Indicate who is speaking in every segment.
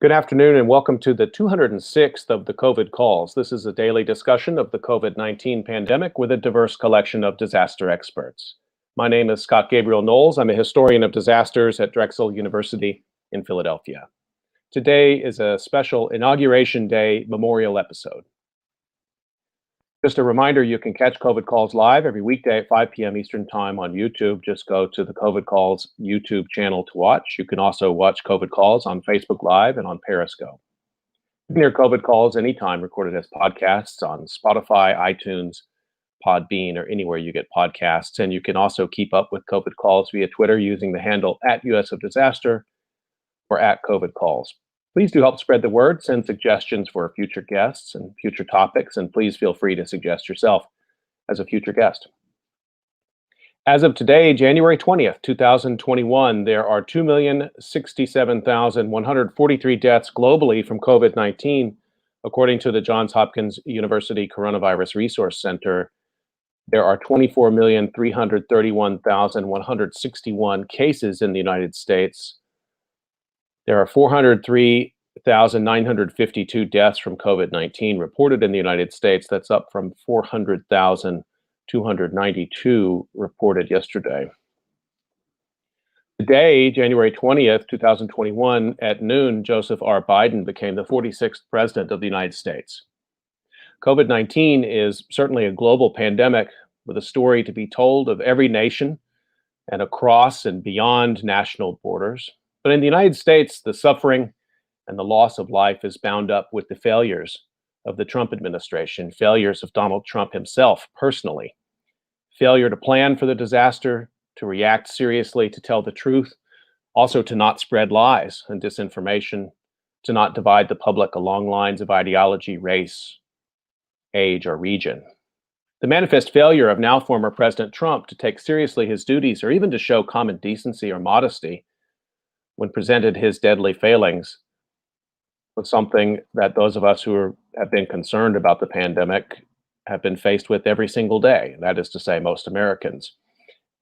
Speaker 1: Good afternoon and welcome to the 206th of the COVID calls. This is a daily discussion of the COVID-19 pandemic with a diverse collection of disaster experts. My name is Scott Gabriel Knowles. I'm a historian of disasters at Drexel University in Philadelphia. Today is a special Inauguration Day memorial episode. Just a reminder, you can catch COVID Calls live every weekday at 5 p.m. Eastern Time on YouTube. Just go to the COVID Calls YouTube channel to watch. You can also watch COVID Calls on Facebook Live and on Periscope. You can hear COVID Calls anytime, recorded as podcasts on Spotify, iTunes, Podbean, or anywhere you get podcasts. And you can also keep up with COVID Calls via Twitter using the handle @US of Disaster or @COVID Calls. Please do help spread the word, send suggestions for future guests and future topics, and please feel free to suggest yourself as a future guest. As of today, January 20th, 2021, there are 2,067,143 deaths globally from COVID-19, according to the Johns Hopkins University Coronavirus Resource Center. There are 24,331,161 cases in the United States. There are 403,952 deaths from COVID-19 reported in the United States. That's up from 400,292 reported yesterday. Today, January 20th, 2021, at noon, Joseph R. Biden became the 46th president of the United States. COVID-19 is certainly a global pandemic with a story to be told of every nation and across and beyond national borders. But in the United States, the suffering and the loss of life is bound up with the failures of the Trump administration, failures of Donald Trump himself personally, failure to plan for the disaster, to react seriously, to tell the truth, also to not spread lies and disinformation, to not divide the public along lines of ideology, race, age, or region. The manifest failure of now former President Trump to take seriously his duties or even to show common decency or modesty when presented his deadly failings was something that those of us who have been concerned about the pandemic have been faced with every single day. That is to say, most Americans.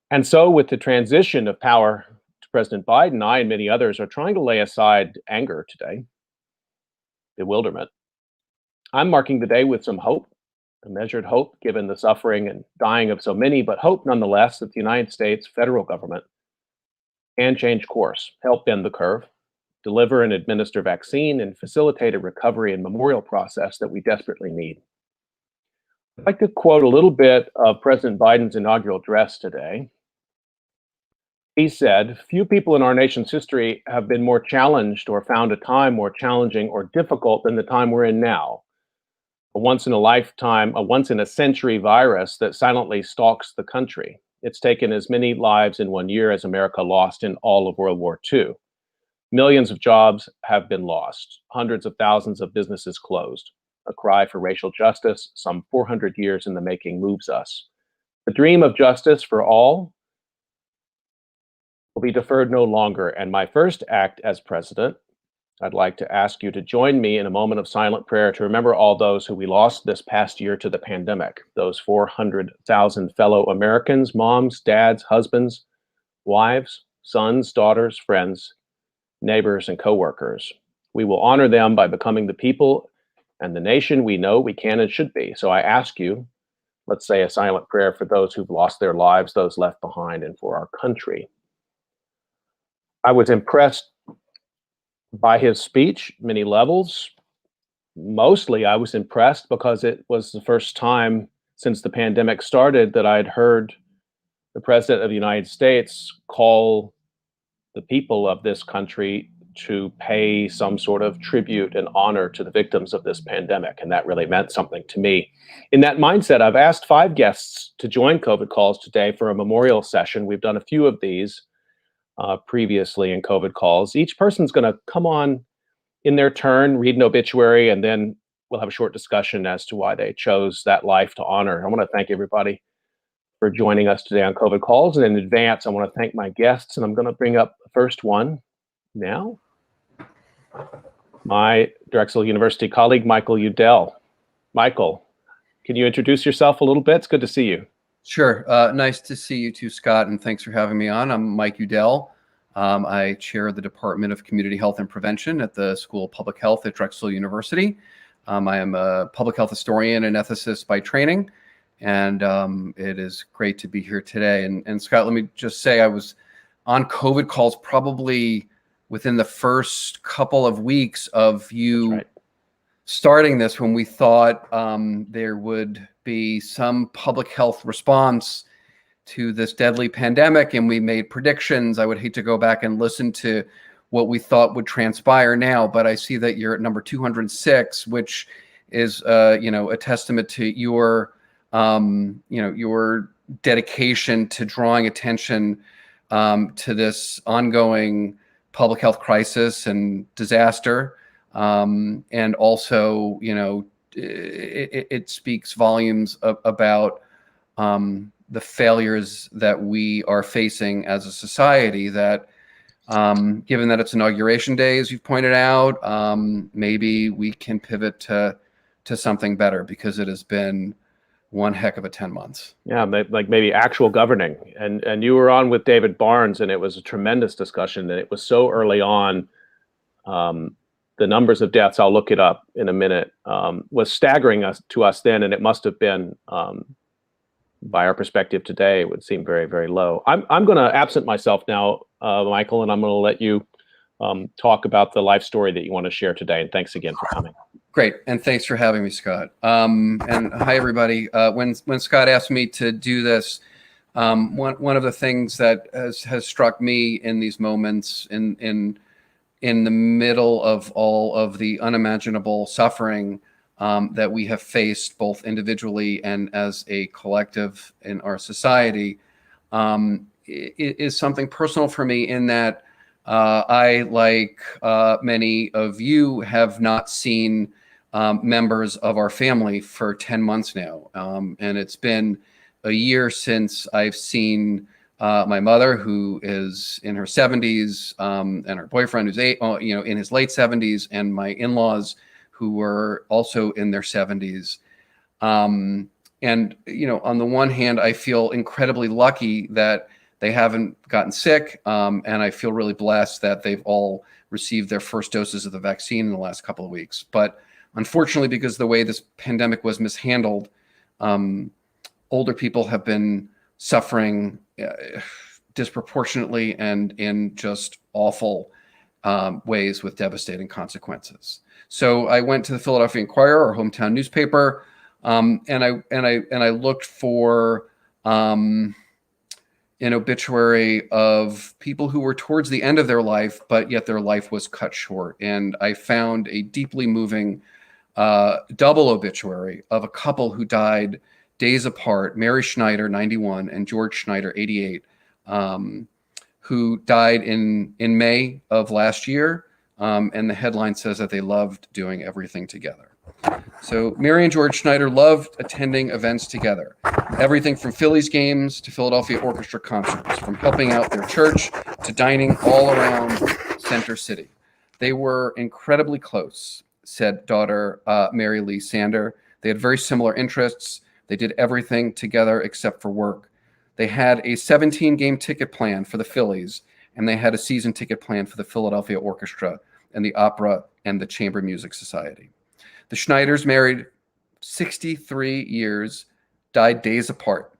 Speaker 1: And so with the transition of power to President Biden, I and many others are trying to lay aside anger today, bewilderment. I'm marking the day with some hope, a measured hope given the suffering and dying of so many, but hope nonetheless that the United States federal government can change course, help bend the curve, deliver and administer vaccine, and facilitate a recovery and memorial process that we desperately need. I'd like to quote a little bit of President Biden's inaugural address today. He said, "Few people in our nation's history have been more challenged or found a time more challenging or difficult than the time we're in now. A once in a lifetime, a once in a century virus that silently stalks the country. It's taken as many lives in 1 year as America lost in all of World War II. Millions of jobs have been lost. Hundreds of thousands of businesses closed. A cry for racial justice, some 400 years in the making, moves us. The dream of justice for all will be deferred no longer. And my first act as president, I'd like to ask you to join me in a moment of silent prayer to remember all those who we lost this past year to the pandemic, those 400,000 fellow Americans, moms, dads, husbands, wives, sons, daughters, friends, neighbors, and coworkers. We will honor them by becoming the people and the nation we know we can and should be. So I ask you, let's say a silent prayer for those who've lost their lives, those left behind, and for our country." I was impressed by his speech, many levels. Mostly, I was impressed because it was the first time since the pandemic started that I'd heard the President of the United States call the people of this country to pay some sort of tribute and honor to the victims of this pandemic. And that really meant something to me. In that mindset, I've asked 5 guests to join COVID Calls today for a memorial session. We've done a few of these previously in COVID Calls. Each person's going to come on in their turn, read an obituary, and then we'll have a short discussion as to why they chose that life to honor. I want to thank everybody for joining us today on COVID Calls. And in advance, I want to thank my guests, and I'm going to bring up the first one now. My Drexel University colleague, Michael Udell. Michael, can you introduce yourself a little bit? It's good to see you.
Speaker 2: Sure. Nice to see you too, Scott, and thanks for having me on. I'm Mike Udell. I chair the Department of Community Health and Prevention at the School of Public Health at Drexel University. I am a public health historian and ethicist by training, and it is great to be here today. And Scott, let me just say I was on COVID calls probably within the first couple of weeks of you starting this, when we thought there would be some public health response to this deadly pandemic, and we made predictions. I would hate to go back and listen to what we thought would transpire now, but I see that you're at number 206, which is a testament to your your dedication to drawing attention to this ongoing public health crisis and disaster. And also, it speaks volumes about the failures that we are facing as a society, that given that it's Inauguration Day, as you've pointed out, maybe we can pivot to something better, because it has been one heck of a 10 months.
Speaker 1: Yeah, like maybe actual governing. And you were on with David Barnes, and it was a tremendous discussion, and it was so early on. The numbers of deaths, I'll look it up in a minute, was staggering to us then, and it must have been, by our perspective today, it would seem very, very low. I'm going to absent myself now, Michael, and I'm going to let you talk about the life story that you want to share today. And thanks again for coming.
Speaker 2: Great, and thanks for having me, Scott. And hi, everybody. When Scott asked me to do this, one of the things that has struck me in these moments, in the middle of all of the unimaginable suffering that we have faced, both individually and as a collective in our society, is something personal for me, in that I, like many of you, have not seen members of our family for 10 months now. And it's been a year since I've seen my mother, who is in her 70s, and her boyfriend, who's in his late 70s, and my in-laws, who were also in their 70s. And on the one hand, I feel incredibly lucky that they haven't gotten sick, and I feel really blessed that they've all received their first doses of the vaccine in the last couple of weeks. But unfortunately, because the way this pandemic was mishandled, older people have been suffering disproportionately and in just awful ways, with devastating consequences. So I went to the Philadelphia Inquirer, our hometown newspaper, and I looked for an obituary of people who were towards the end of their life, but yet their life was cut short. And I found a deeply moving double obituary of a couple who died days apart, Mary Schneider, 91, and George Schneider, 88, who died in May of last year. And the headline says that they loved doing everything together. So Mary and George Schneider loved attending events together. Everything from Phillies games to Philadelphia Orchestra concerts, from helping out their church to dining all around Center City. They were incredibly close, said daughter Mary Lee Sander. They had very similar interests. They did everything together except for work. They had a 17-game ticket plan for the Phillies, and they had a season ticket plan for the Philadelphia Orchestra and the Opera and the Chamber Music Society. The Schneiders, married 63 years, died days apart.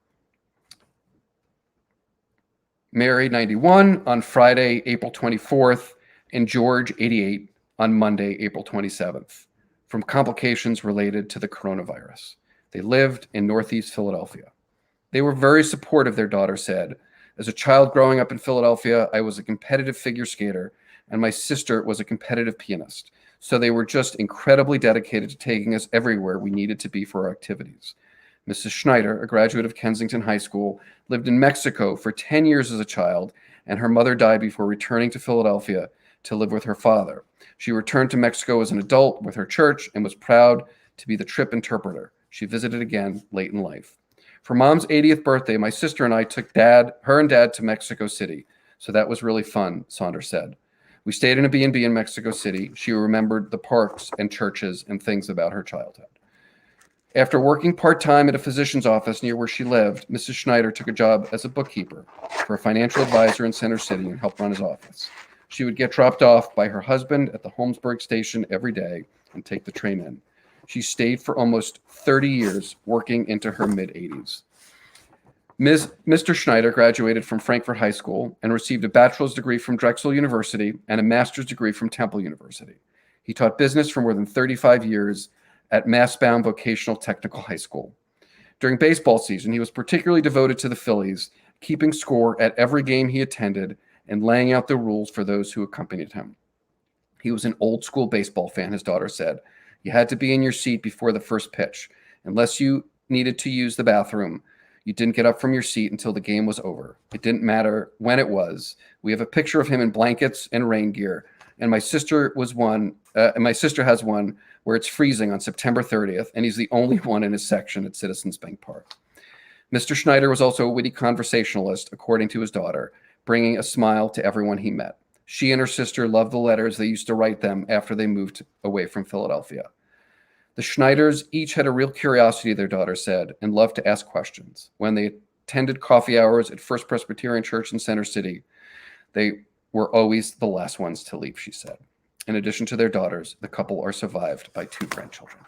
Speaker 2: Mary, 91, on Friday, April 24th, and George, 88, on Monday, April 27th, from complications related to the coronavirus. They lived in Northeast Philadelphia. They were very supportive, their daughter said. As a child growing up in Philadelphia, I was a competitive figure skater, and my sister was a competitive pianist. So they were just incredibly dedicated to taking us everywhere we needed to be for our activities. Mrs. Schneider, a graduate of Kensington High School, lived in Mexico for 10 years as a child, and her mother died before returning to Philadelphia to live with her father. She returned to Mexico as an adult with her church and was proud to be the trip interpreter. She visited again late in life. For Mom's 80th birthday, my sister and I took her and Dad to Mexico City. So that was really fun, Saunders said. We stayed in a B&B in Mexico City. She remembered the parks and churches and things about her childhood. After working part-time at a physician's office near where she lived, Mrs. Schneider took a job as a bookkeeper for a financial advisor in Center City and helped run his office. She would get dropped off by her husband at the Holmesburg station every day and take the train in. She stayed for almost 30 years, working into her mid-80s. Mr. Schneider graduated from Frankfurt High School and received a bachelor's degree from Drexel University and a master's degree from Temple University. He taught business for more than 35 years at Massbaum Vocational Technical High School. During baseball season, he was particularly devoted to the Phillies, keeping score at every game he attended and laying out the rules for those who accompanied him. He was an old school baseball fan, his daughter said. You had to be in your seat before the first pitch. Unless you needed to use the bathroom, you didn't get up from your seat until the game was over. It didn't matter when it was. We have a picture of him in blankets and rain gear. And my sister has one where it's freezing on September 30th, and he's the only one in his section at Citizens Bank Park. Mr. Schneider was also a witty conversationalist, according to his daughter, bringing a smile to everyone he met. She and her sister loved the letters they used to write them after they moved away from Philadelphia. The Schneiders each had a real curiosity, their daughter said, and loved to ask questions. When they attended coffee hours at First Presbyterian Church in Center City, they were always the last ones to leave, she said. In addition to their daughters, the couple are survived by 2 grandchildren.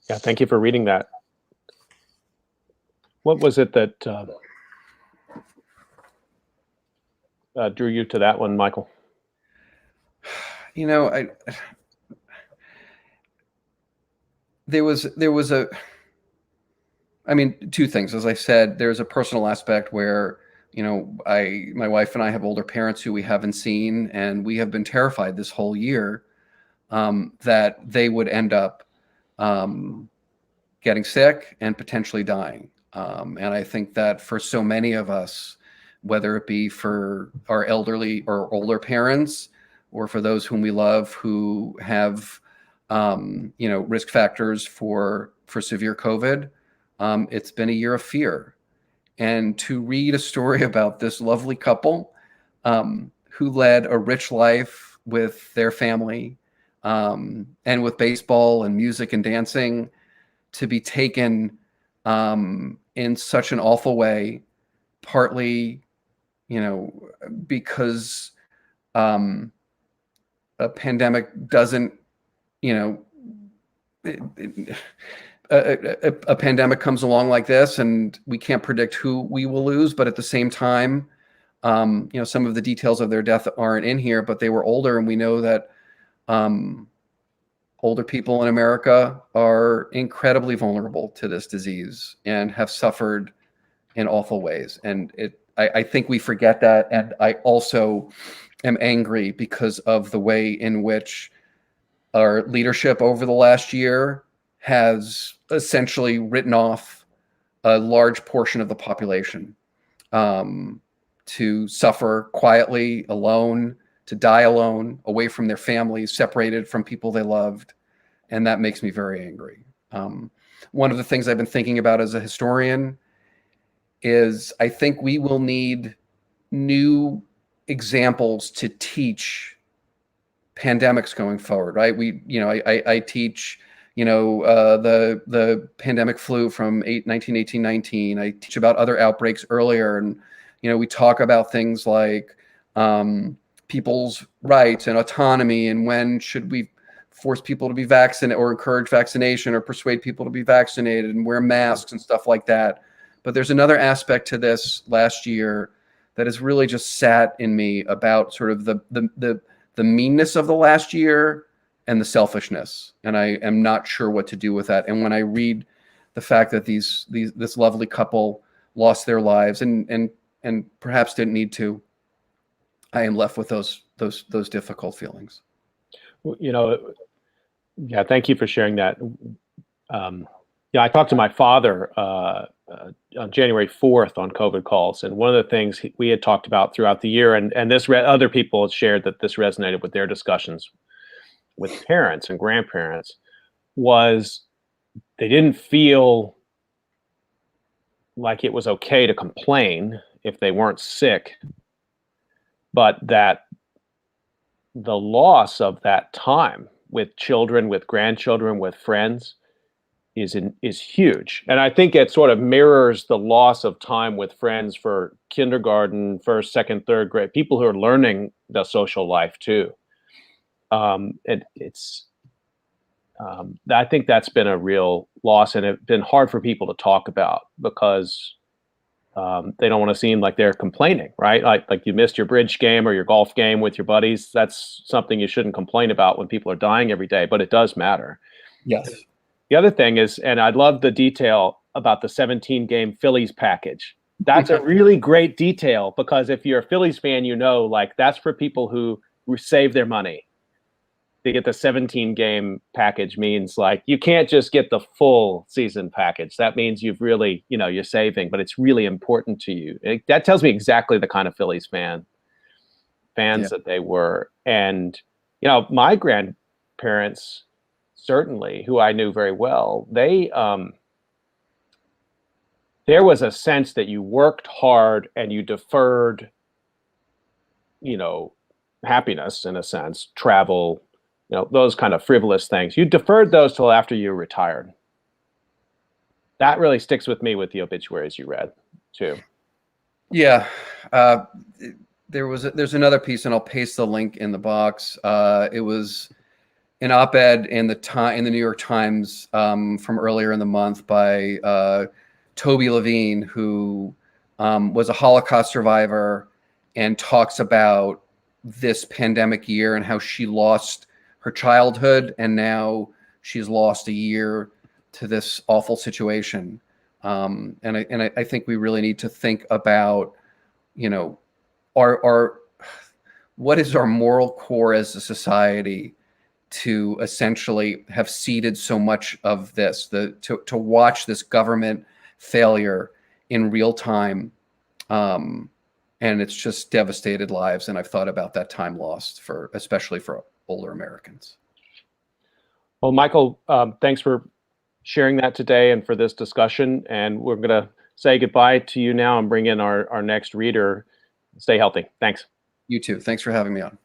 Speaker 1: Yeah, thank you for reading that. What was it that drew you to that one, Michael?
Speaker 2: You know, there was two things. As I said, there's a personal aspect where, you know, my wife and I have older parents who we haven't seen, and we have been terrified this whole year that they would end up getting sick and potentially dying. And I think that for so many of us, whether it be for our elderly or older parents, or for those whom we love who have, risk factors for severe COVID, it's been a year of fear. And to read a story about this lovely couple who led a rich life with their family and with baseball and music and dancing, to be taken in such an awful way, partly, because a pandemic doesn't, a pandemic comes along like this, and we can't predict who we will lose. But at the same time, some of the details of their death aren't in here, but they were older, and we know that older people in America are incredibly vulnerable to this disease and have suffered in awful ways. And I think we forget that. And I also am angry because of the way in which our leadership over the last year has essentially written off a large portion of the population to suffer quietly, alone, to die alone, away from their families, separated from people they loved. And that makes me very angry. One of the things I've been thinking about as a historian is I think we will need new examples to teach pandemics going forward, right? I teach, the pandemic flu from 1918-19. I teach about other outbreaks earlier. And, we talk about things like people's rights and autonomy, and when should we force people to be vaccinated or encourage vaccination or persuade people to be vaccinated and wear masks and stuff like that. But there's another aspect to this last year that has really just sat in me about sort of the meanness of the last year and the selfishness. And I am not sure what to do with that. And when I read the fact that this lovely couple lost their lives and perhaps didn't need to, I am left with those difficult feelings.
Speaker 1: Yeah, thank you for sharing that. I talked to my father on January 4th on COVID calls, and one of the things we had talked about throughout the year, and other people had shared that this resonated with their discussions with parents and grandparents, was they didn't feel like it was okay to complain if they weren't sick, but that the loss of that time with children, with grandchildren, with friends is huge. And I think it sort of mirrors the loss of time with friends for kindergarten, first, second, third grade, people who are learning the social life too. It's I think that's been a real loss, and it's been hard for people to talk about because they don't want to seem like they're complaining, right? Like you missed your bridge game or your golf game with your buddies. That's something you shouldn't complain about when people are dying every day, but it does matter.
Speaker 2: Yes.
Speaker 1: The other thing is, and I love the detail about the 17 game Phillies package. That's a really great detail because if you're a Phillies fan, you know, like that's for people who save their money. To get the 17 game package means like you can't just get the full season package. That means you've really, you know, you're saving, but it's really important to you. That tells me exactly the kind of Phillies fans that they were. And, you know, my grandparents, certainly, who I knew very well, they, there was a sense that you worked hard and you deferred, you know, happiness in a sense, travel, you know, those kind of frivolous things. You deferred those till after you retired. That really sticks with me with the obituaries you read too.
Speaker 2: Yeah. There's another piece, and I'll paste the link in the box. It was an op-ed in the New York Times from earlier in the month by Toby Levine, who was a Holocaust survivor and talks about this pandemic year and how she lost her childhood, and now she's lost a year to this awful situation. And I think we really need to think about, you know, what is our moral core as a society to essentially have seeded so much of this, to watch this government failure in real time. And it's just devastated lives. And I've thought about that time lost especially for older Americans.
Speaker 1: Well, Michael, thanks for sharing that today and for this discussion. And we're going to say goodbye to you now and bring in our next reader. Stay healthy. Thanks.
Speaker 2: You too. Thanks for having me on.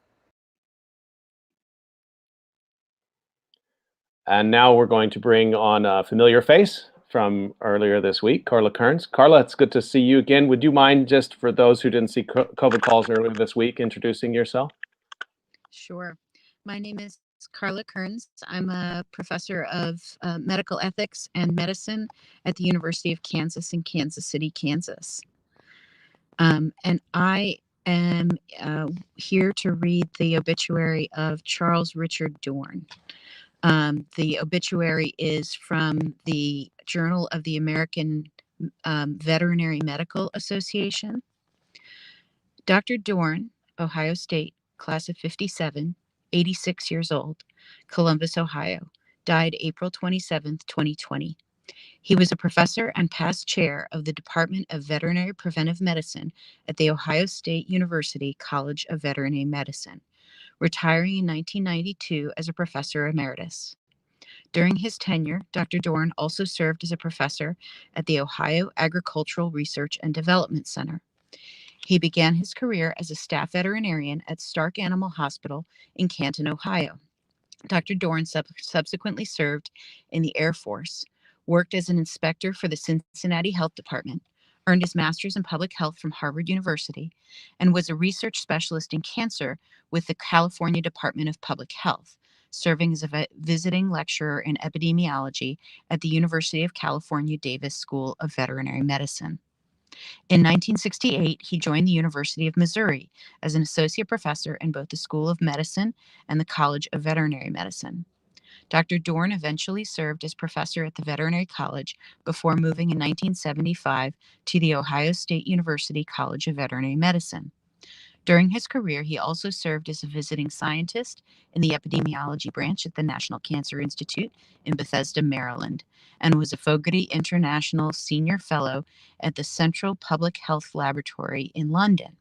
Speaker 1: And now we're going to bring on a familiar face from earlier this week, Carla Kearns. Carla, it's good to see you again. Would you mind, just for those who didn't see COVID calls earlier this week, introducing yourself?
Speaker 3: Sure. My name is Carla Kearns. I'm a professor of medical ethics and medicine at the University of Kansas in Kansas City, Kansas. And I am here to read the obituary of Charles Richard Dorn. The obituary is from the Journal of the American Veterinary Medical Association. Dr. Dorn, Ohio State, class of 57, 86 years old, Columbus, Ohio, died April 27, 2020. He was a professor and past chair of the Department of Veterinary Preventive Medicine at the Ohio State University College of Veterinary Medicine, retiring in 1992 as a professor emeritus. During his tenure, Dr. Dorn also served as a professor at the Ohio Agricultural Research and Development Center. He began his career as a staff veterinarian at Stark Animal Hospital in Canton, Ohio. Dr. Dorn subsequently served in the Air Force, worked as an inspector for the Cincinnati Health Department, earned his master's in public health from Harvard University, and was a research specialist in cancer with the California Department of Public Health, serving as a visiting lecturer in epidemiology at the University of California Davis School of Veterinary Medicine. In 1968, he joined the University of Missouri as an associate professor in both the School of Medicine and the College of Veterinary Medicine. Dr. Dorn eventually served as professor at the Veterinary College before moving in 1975 to the Ohio State University College of Veterinary Medicine. During his career, he also served as a visiting scientist in the epidemiology branch at the National Cancer Institute in Bethesda, Maryland, and was a Fogarty International Senior Fellow at the Central Public Health Laboratory in London.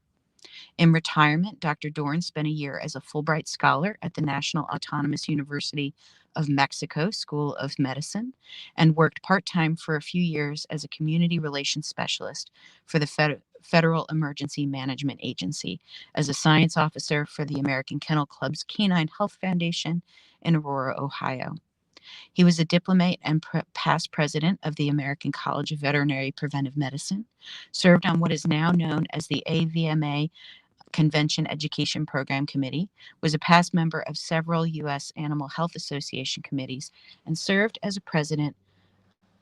Speaker 3: In retirement, Dr. Dorn spent a year as a Fulbright Scholar at the National Autonomous University of Mexico School of Medicine and worked part-time for a few years as a community relations specialist for the Federal Emergency Management Agency as a science officer for the American Kennel Club's Canine Health Foundation in Aurora, Ohio. He was a diplomat and past president of the American College of Veterinary Preventive Medicine, served on what is now known as the AVMA Convention Education Program Committee, was a past member of several U.S. Animal Health Association committees, and served as a president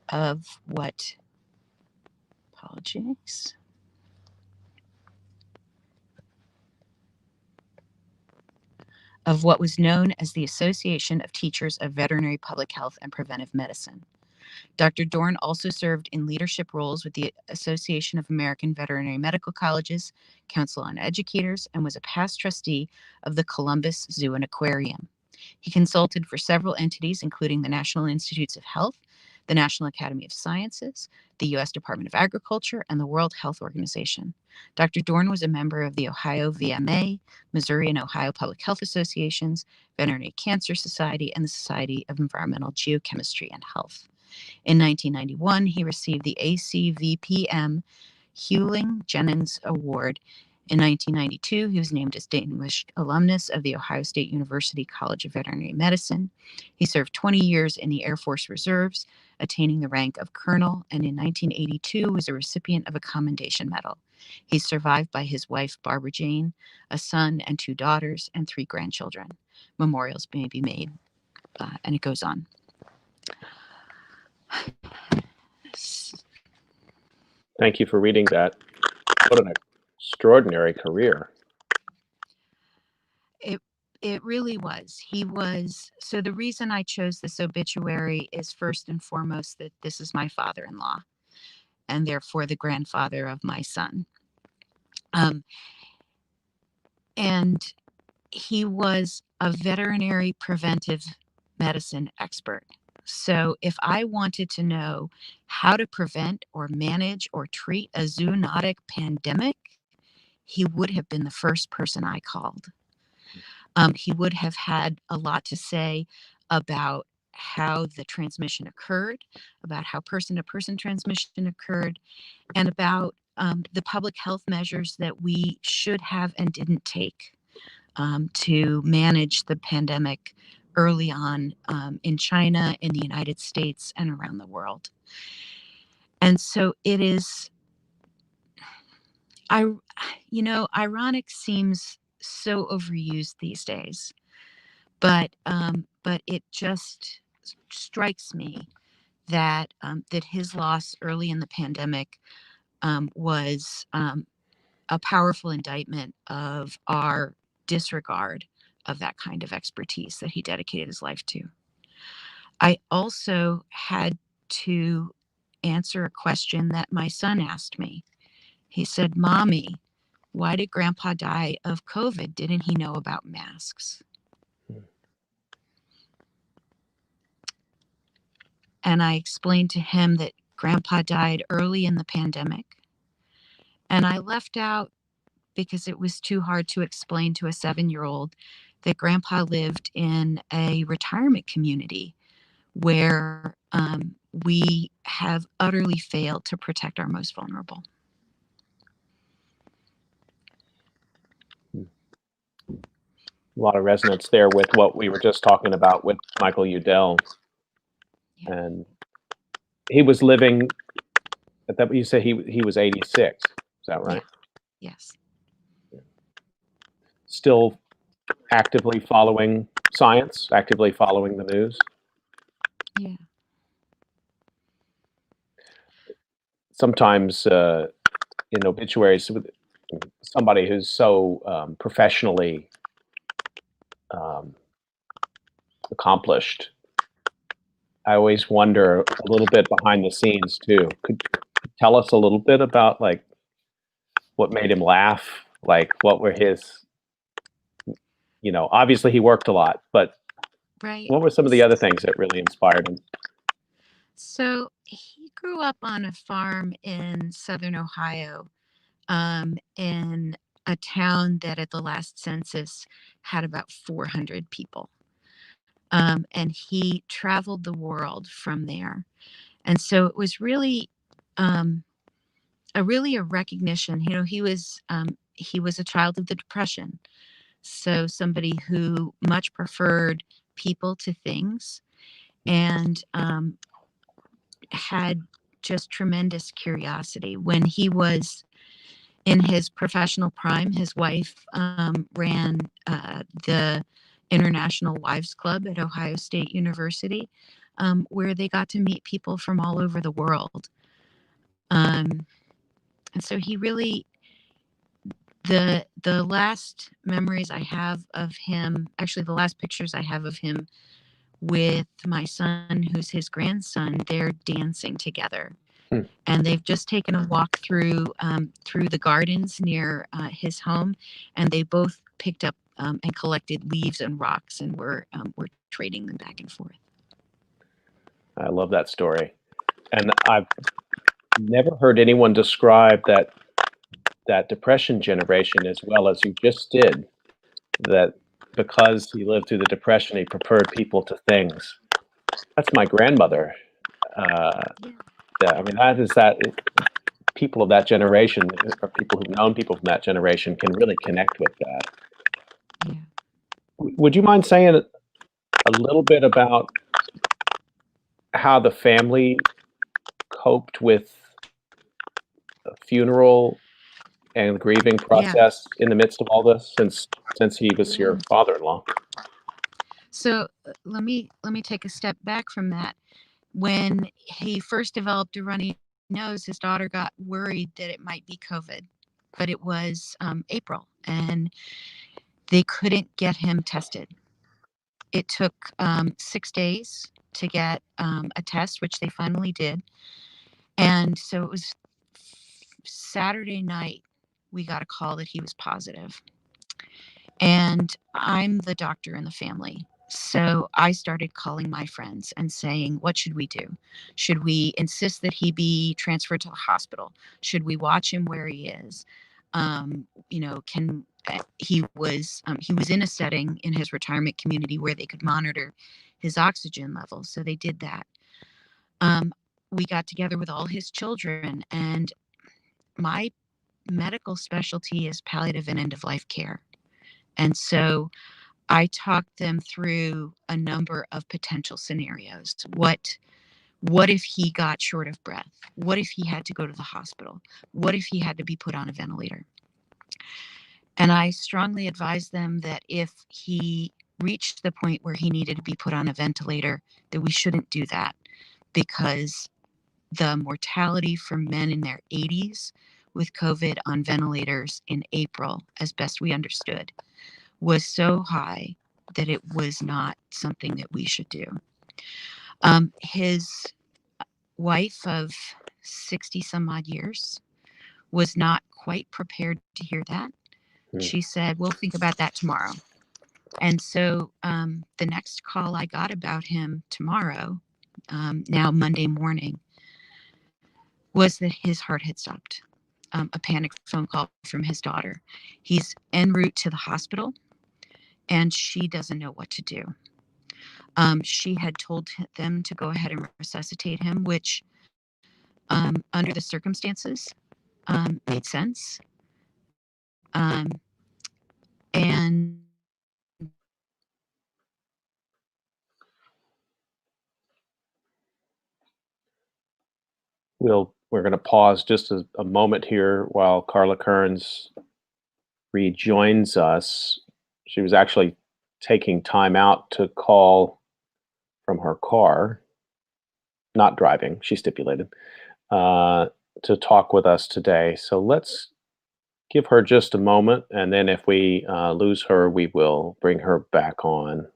Speaker 3: of what was known as the Association of Teachers of Veterinary Public Health and Preventive Medicine. Dr. Dorn also served in leadership roles with the Association of American Veterinary Medical Colleges, Council on Educators, and was a past trustee of the Columbus Zoo and Aquarium. He consulted for several entities, including the National Institutes of Health, the National Academy of Sciences, the U.S. Department of Agriculture, and the World Health Organization. Dr. Dorn was a member of the Ohio VMA, Missouri and Ohio Public Health Associations, Veterinary Cancer Society, and the Society of Environmental Geochemistry and Health. In 1991, he received the ACVPM Hewling Jennings Award. In 1992, he was named Distinguished Alumnus of the Ohio State University College of Veterinary Medicine. He served 20 years in the Air Force Reserves, attaining the rank of colonel, and in 1982 was a recipient of a Commendation Medal. He's survived by his wife, Barbara Jane, a son and 2 daughters, and 3 grandchildren. Memorials may be made, and it goes on.
Speaker 1: Thank you for reading that. What an extraordinary career.
Speaker 3: It really was. He was. So the reason I chose this obituary is first and foremost that this is my father-in-law and therefore the grandfather of my son. And he was a veterinary preventive medicine expert. So if I wanted to know how to prevent or manage or treat a zoonotic pandemic, he would have been the first person I called. He would have had a lot to say about how the transmission occurred, about how person-to-person transmission occurred, and about the public health measures that we should have and didn't take to manage the pandemic early on in China, in the United States, and around the world. And so it is, ironic seems so overused these days, but it just strikes me that that his loss early in the pandemic was a powerful indictment of our disregard of that kind of expertise that he dedicated his life to. I also had to answer a question that my son asked me. He said, "Mommy, why did Grandpa die of COVID? Didn't he know about masks?" And I explained to him that Grandpa died early in the pandemic. And I left out, because it was too hard to explain to a 7-year-old, that Grandpa lived in a retirement community where we have utterly failed to protect our most vulnerable.
Speaker 1: A lot of resonance there with what we were just talking about with Michael Udell.
Speaker 3: Yeah.
Speaker 1: And he was living at that, you said he was 86. Is that right?
Speaker 3: Yeah. Yes.
Speaker 1: Still actively following science, actively following the news.
Speaker 3: Yeah.
Speaker 1: Sometimes in obituaries, somebody who's so professionally accomplished, I always wonder a little bit behind the scenes too. Could you tell us a little bit about like what made him laugh? Like what were his, obviously he worked a lot, but
Speaker 3: Right.
Speaker 1: what were some of the other things that really inspired him?
Speaker 3: So he grew up on a farm in southern Ohio, in a town that at the last census had about 400 people. And he traveled the world from there. And so it was really really a recognition. He was a child of the Depression, so somebody who much preferred people to things, and had just tremendous curiosity. When he was in his professional prime, his wife ran the International Wives Club at Ohio State University, where they got to meet people from all over the world. And so he really, the last memories I have of him, actually the last pictures I have of him with my son, who's his grandson, they're dancing together.
Speaker 1: Hmm.
Speaker 3: And they've just taken a walk through the gardens near his home, and they both picked up and collected leaves and rocks, and were trading them back and forth.
Speaker 1: I love that story. And I've never heard anyone describe that Depression generation as well as you just did, that because he lived through the Depression, he preferred people to things. That's my grandmother. I mean, that people of that generation, or people who've known people from that generation, can really connect with that.
Speaker 3: Yeah.
Speaker 1: Would you mind saying a little bit about how the family coped with the funeral and the grieving
Speaker 3: Yeah.
Speaker 1: process in the midst of all this, since he was your
Speaker 3: Yeah.
Speaker 1: father-in-law?
Speaker 3: So let me take a step back from that. When he first developed a runny nose, his daughter got worried that it might be COVID, but it was April, and they couldn't get him tested. It took 6 days to get a test, which they finally did. And so it was Saturday night, we got a call that he was positive. And I'm the doctor in the family. So I started calling my friends and saying, what should we do? Should we insist that he be transferred to the hospital? Should we watch him where he is? He was in a setting in his retirement community where they could monitor his oxygen levels. So they did that. We got together with all his children, and my medical specialty is palliative and end of life care. And so I talked them through a number of potential scenarios. What if he got short of breath? What if he had to go to the hospital? What if he had to be put on a ventilator? And I strongly advised them that if he reached the point where he needed to be put on a ventilator, that we shouldn't do that, because the mortality for men in their 80s with COVID on ventilators in April, as best we understood, was so high that it was not something that we should do. His wife of 60 some odd years was not quite prepared to hear that. She said, we'll think about that tomorrow. And so the next call I got about him tomorrow, now Monday morning, was that his heart had stopped. A panic phone call from his daughter. He's en route to the hospital, and she doesn't know what to do. She had told them to go ahead and resuscitate him, which under the circumstances made sense. And
Speaker 1: We're going to pause just a moment here while Carla Kearns rejoins us. She was actually taking time out to call from her car, not driving, she stipulated, to talk with us today. So let's give her just a moment, and then if we lose her, we will bring her back on.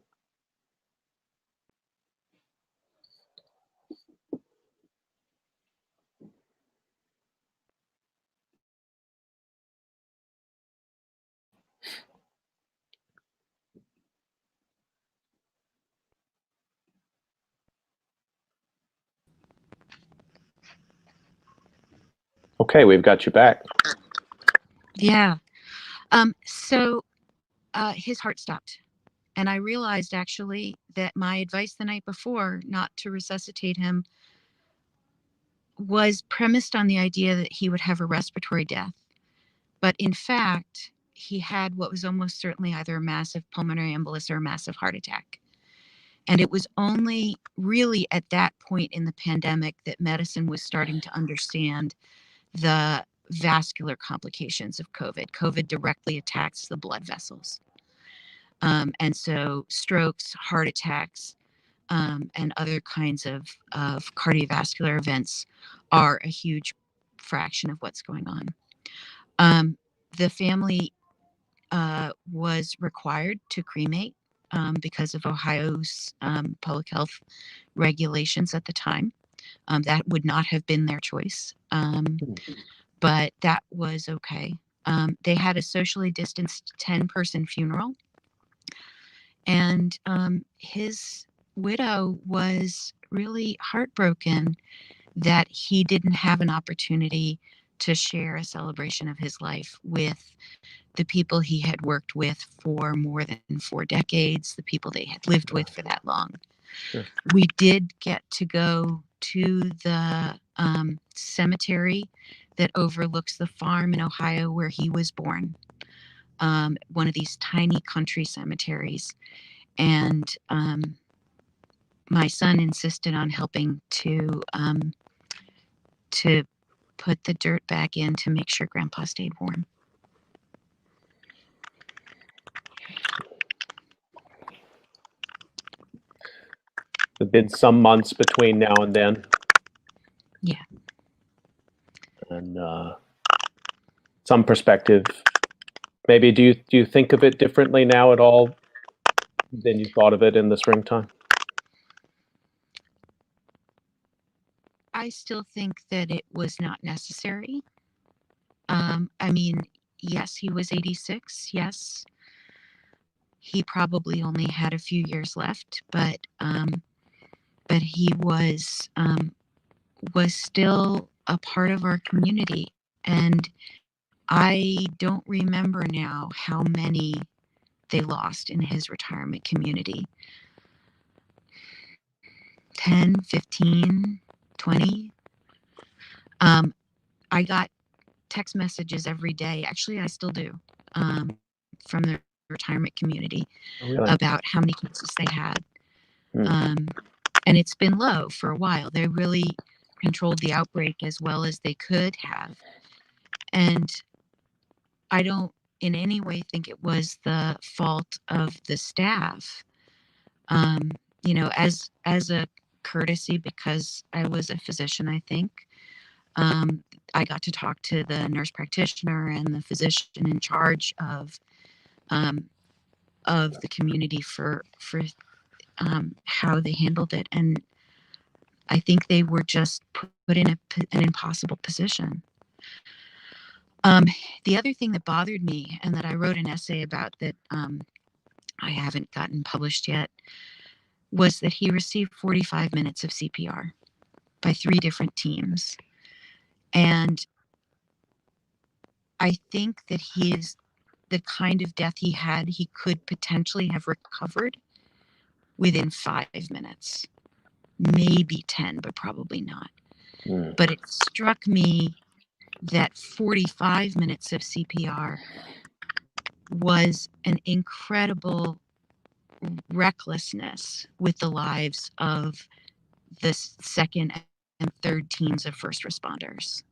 Speaker 1: Okay, we've got you back.
Speaker 3: yeah. So his heart stopped. And I realized actually that my advice the night before not to resuscitate him was premised on the idea that he would have a respiratory death. But in fact, he had what was almost certainly either a massive pulmonary embolus or a massive heart attack. And it was only really at that point in the pandemic that medicine was starting to understand the vascular complications of COVID. COVID directly attacks the blood vessels. And so strokes, heart attacks, and other kinds of cardiovascular events are a huge fraction of what's going on. The family was required to cremate because of Ohio's public health regulations at the time. That would not have been their choice, but that was okay. They had a socially distanced 10-person funeral, and his widow was really heartbroken that he didn't have an opportunity to share a celebration of his life with the people he had worked with for more than 4 decades, the people they had lived with for that long.
Speaker 1: Sure.
Speaker 3: We did get to go to the cemetery that overlooks the farm in Ohio where he was born, one of these tiny country cemeteries. And my son insisted on helping to put the dirt back in to make sure Grandpa stayed warm.
Speaker 1: There've been some months between now and then.
Speaker 3: Yeah.
Speaker 1: And some perspective. Maybe do you think of it differently now at all than you thought of it in the springtime?
Speaker 3: I still think that it was not necessary. I mean, yes, he was 86. Yes, he probably only had a few years left, but he was still a part of our community, and I don't remember now how many they lost in his retirement community. 10, 15, 20. I got text messages every day. Actually, I still do, from the retirement community.
Speaker 1: Oh, really?
Speaker 3: About how many cases they had. And it's been low for a while. They really controlled the outbreak as well as they could have. And I don't in any way think it was the fault of the staff. You know, as a courtesy, because I was a physician, I think, I got to talk to the nurse practitioner and the physician in charge of the community for how they handled it, and I think they were just put in an impossible position. The other thing that bothered me, and that I wrote an essay about that I haven't gotten published yet, was that he received 45 minutes of CPR by 3 different teams. And I think that the kind of death he had, he could potentially have recovered within 5 minutes, maybe 10, but probably not. But it struck me that 45 minutes of CPR was an incredible recklessness with the lives of the second and third teams of first responders.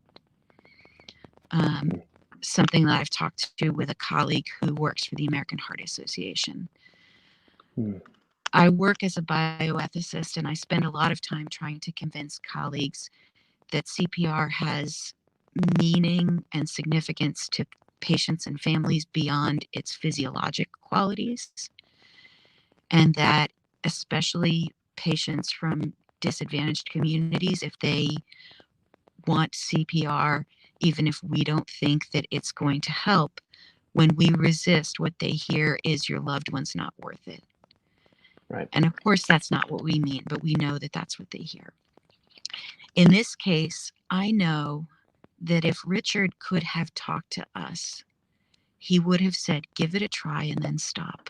Speaker 3: Something that I've talked to with a colleague who works for the American Heart Association. I work as a bioethicist, and I spend a lot of time trying to convince colleagues that CPR has meaning and significance to patients and families beyond its physiologic qualities, and that especially patients from disadvantaged communities, if they want CPR, even if we don't think that it's going to help, when we resist, what they hear is your loved one's not worth it.
Speaker 1: Right.
Speaker 3: And of course, that's not what we mean, but we know that that's what they hear. In this case, I know that if Richard could have talked to us, he would have said, give it a try and then stop.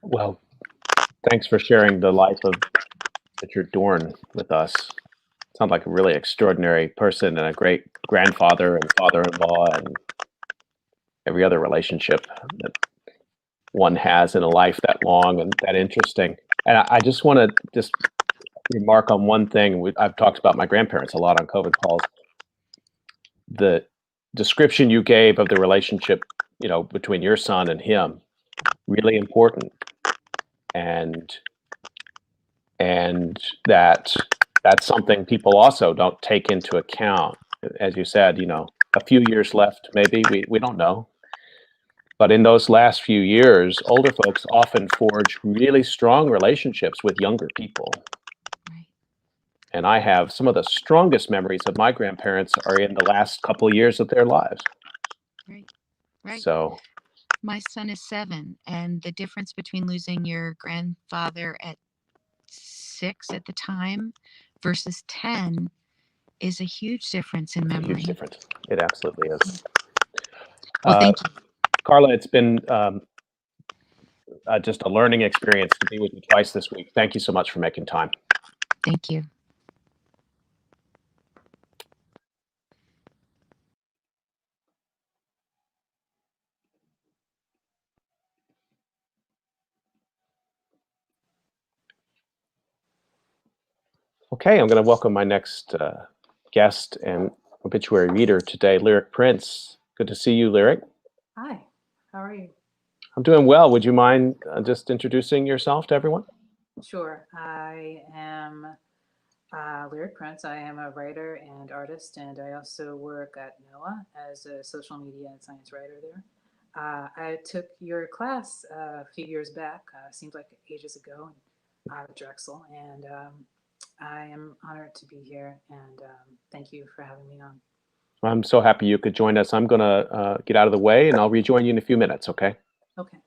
Speaker 1: Well, Thanks for sharing the life of Richard Dorn with us. Sounds like a really extraordinary person and a great grandfather and father-in-law and every other relationship that one has in a life that long and that interesting. And I just want to just remark on one thing. I've talked about my grandparents a lot on COVID calls. The description you gave of the relationship, between your son and him, really important. And that's something people also don't take into account. As you said, a few years left, maybe, we don't know. But in those last few years, older folks often forge really strong relationships with younger people.
Speaker 3: Right.
Speaker 1: And I have some of the strongest memories of my grandparents are in the last couple of years of their lives.
Speaker 3: Right. Right.
Speaker 1: So,
Speaker 3: My son is 7, and the difference between losing your grandfather at 6 at the time versus 10 is a huge difference in
Speaker 1: a
Speaker 3: memory.
Speaker 1: huge difference. It absolutely is.
Speaker 3: Well, thank you.
Speaker 1: Carla, it's been just a learning experience to be with you twice this week. Thank you so much for making time.
Speaker 3: Thank you.
Speaker 1: Okay, I'm going to welcome my next guest and obituary reader today, Lyric Prince. Good to see you, Lyric.
Speaker 4: Hi, how are you?
Speaker 1: I'm doing well. Would you mind just introducing yourself to everyone?
Speaker 4: Sure. I am Lyric Prince. I am a writer and artist, and I also work at NOAA as a social media and science writer there. I took your class a few years back, seems like ages ago, at Drexel, and I am honored to be here, and thank you for having me on.
Speaker 1: I'm so happy you could join us. I'm going to get out of the way, and I'll rejoin you in a few minutes, okay?
Speaker 4: Okay.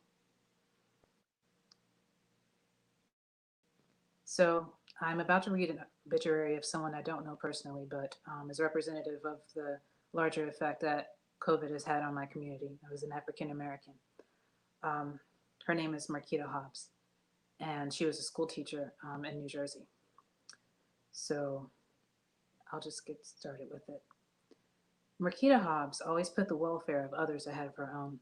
Speaker 4: So I'm about to read an obituary of someone I don't know personally, but is representative of the larger effect that COVID has had on my community. I was an African American. Her name is Marquita Hobbs, and she was a school teacher in New Jersey. So I'll just get started with it. Marquita Hobbs always put the welfare of others ahead of her own.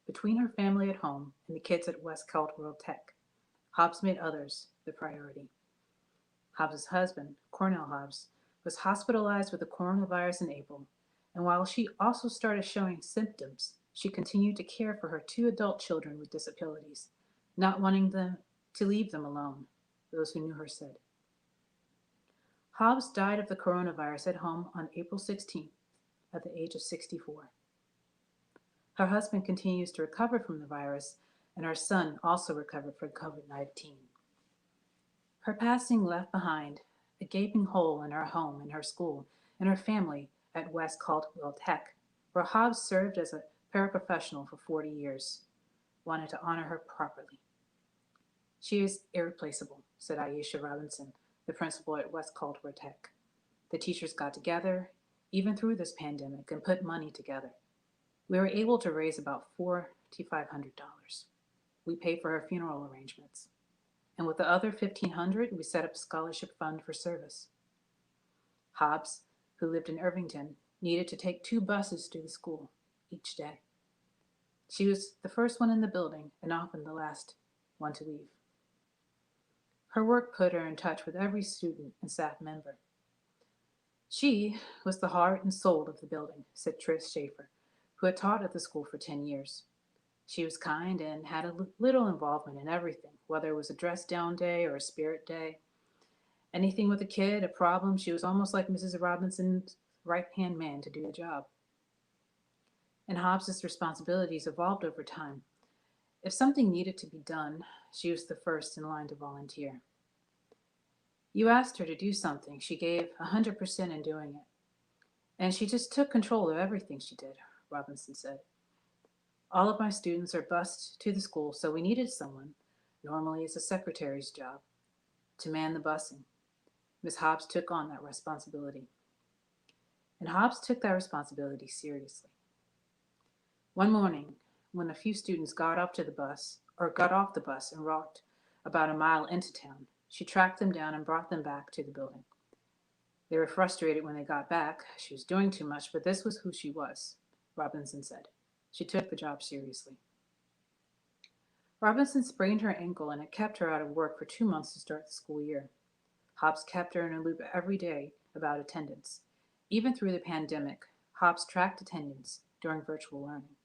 Speaker 4: Between her family at home and the kids at West Caldwell Tech, Hobbs made others the priority. Hobbs' husband, Cornell Hobbs, was hospitalized with the coronavirus in April, and while she also started showing symptoms, she continued to care for her 2 adult children with disabilities, not wanting them to leave them alone, those who knew her said. Hobbs died of the coronavirus at home on April 16th at the age of 64. Her husband continues to recover from the virus, and her son also recovered from COVID-19. Her passing left behind a gaping hole in her home, in her school, and her family at West Caldwell Tech, where Hobbs served as a paraprofessional for 40 years, wanted to honor her properly. She is irreplaceable, said Aisha Robinson, the principal at West Caldwell Tech. The teachers got together, even through this pandemic, and put money together. We were able to raise about $400 to $500. We paid for her funeral arrangements. And with the other $1,500, we set up a scholarship fund for service. Hobbs, who lived in Irvington, needed to take 2 buses to the school each day. She was the first one in the building and often the last one to leave. Her work put her in touch with every student and staff member. She was the heart and soul of the building, said Trish Schaefer, who had taught at the school for 10 years. She was kind and had a little involvement in everything, whether it was a dress down day or a spirit day. Anything with a kid, a problem, she was almost like Mrs. Robinson's right-hand man to do the job. And Hobbs's responsibilities evolved over time. If something needed to be done, she was the first in line to volunteer. You asked her to do something, she gave 100% in doing it. And she just took control of everything she did, Robinson said. All of my students are bused to the school, so we needed someone, normally it's a secretary's job, to man the busing. Ms. Hobbs took on that responsibility. And Hobbs took that responsibility seriously. One morning, when a few students got off the bus and walked about a mile into town. She tracked them down and brought them back to the building. They were frustrated when they got back. She was doing too much, but this was who she was, Robinson said. She took the job seriously. Robinson sprained her ankle, and it kept her out of work for 2 months to start the school year. Hobbs kept her in a loop every day about attendance. Even through the pandemic, Hobbs tracked attendance during virtual learning.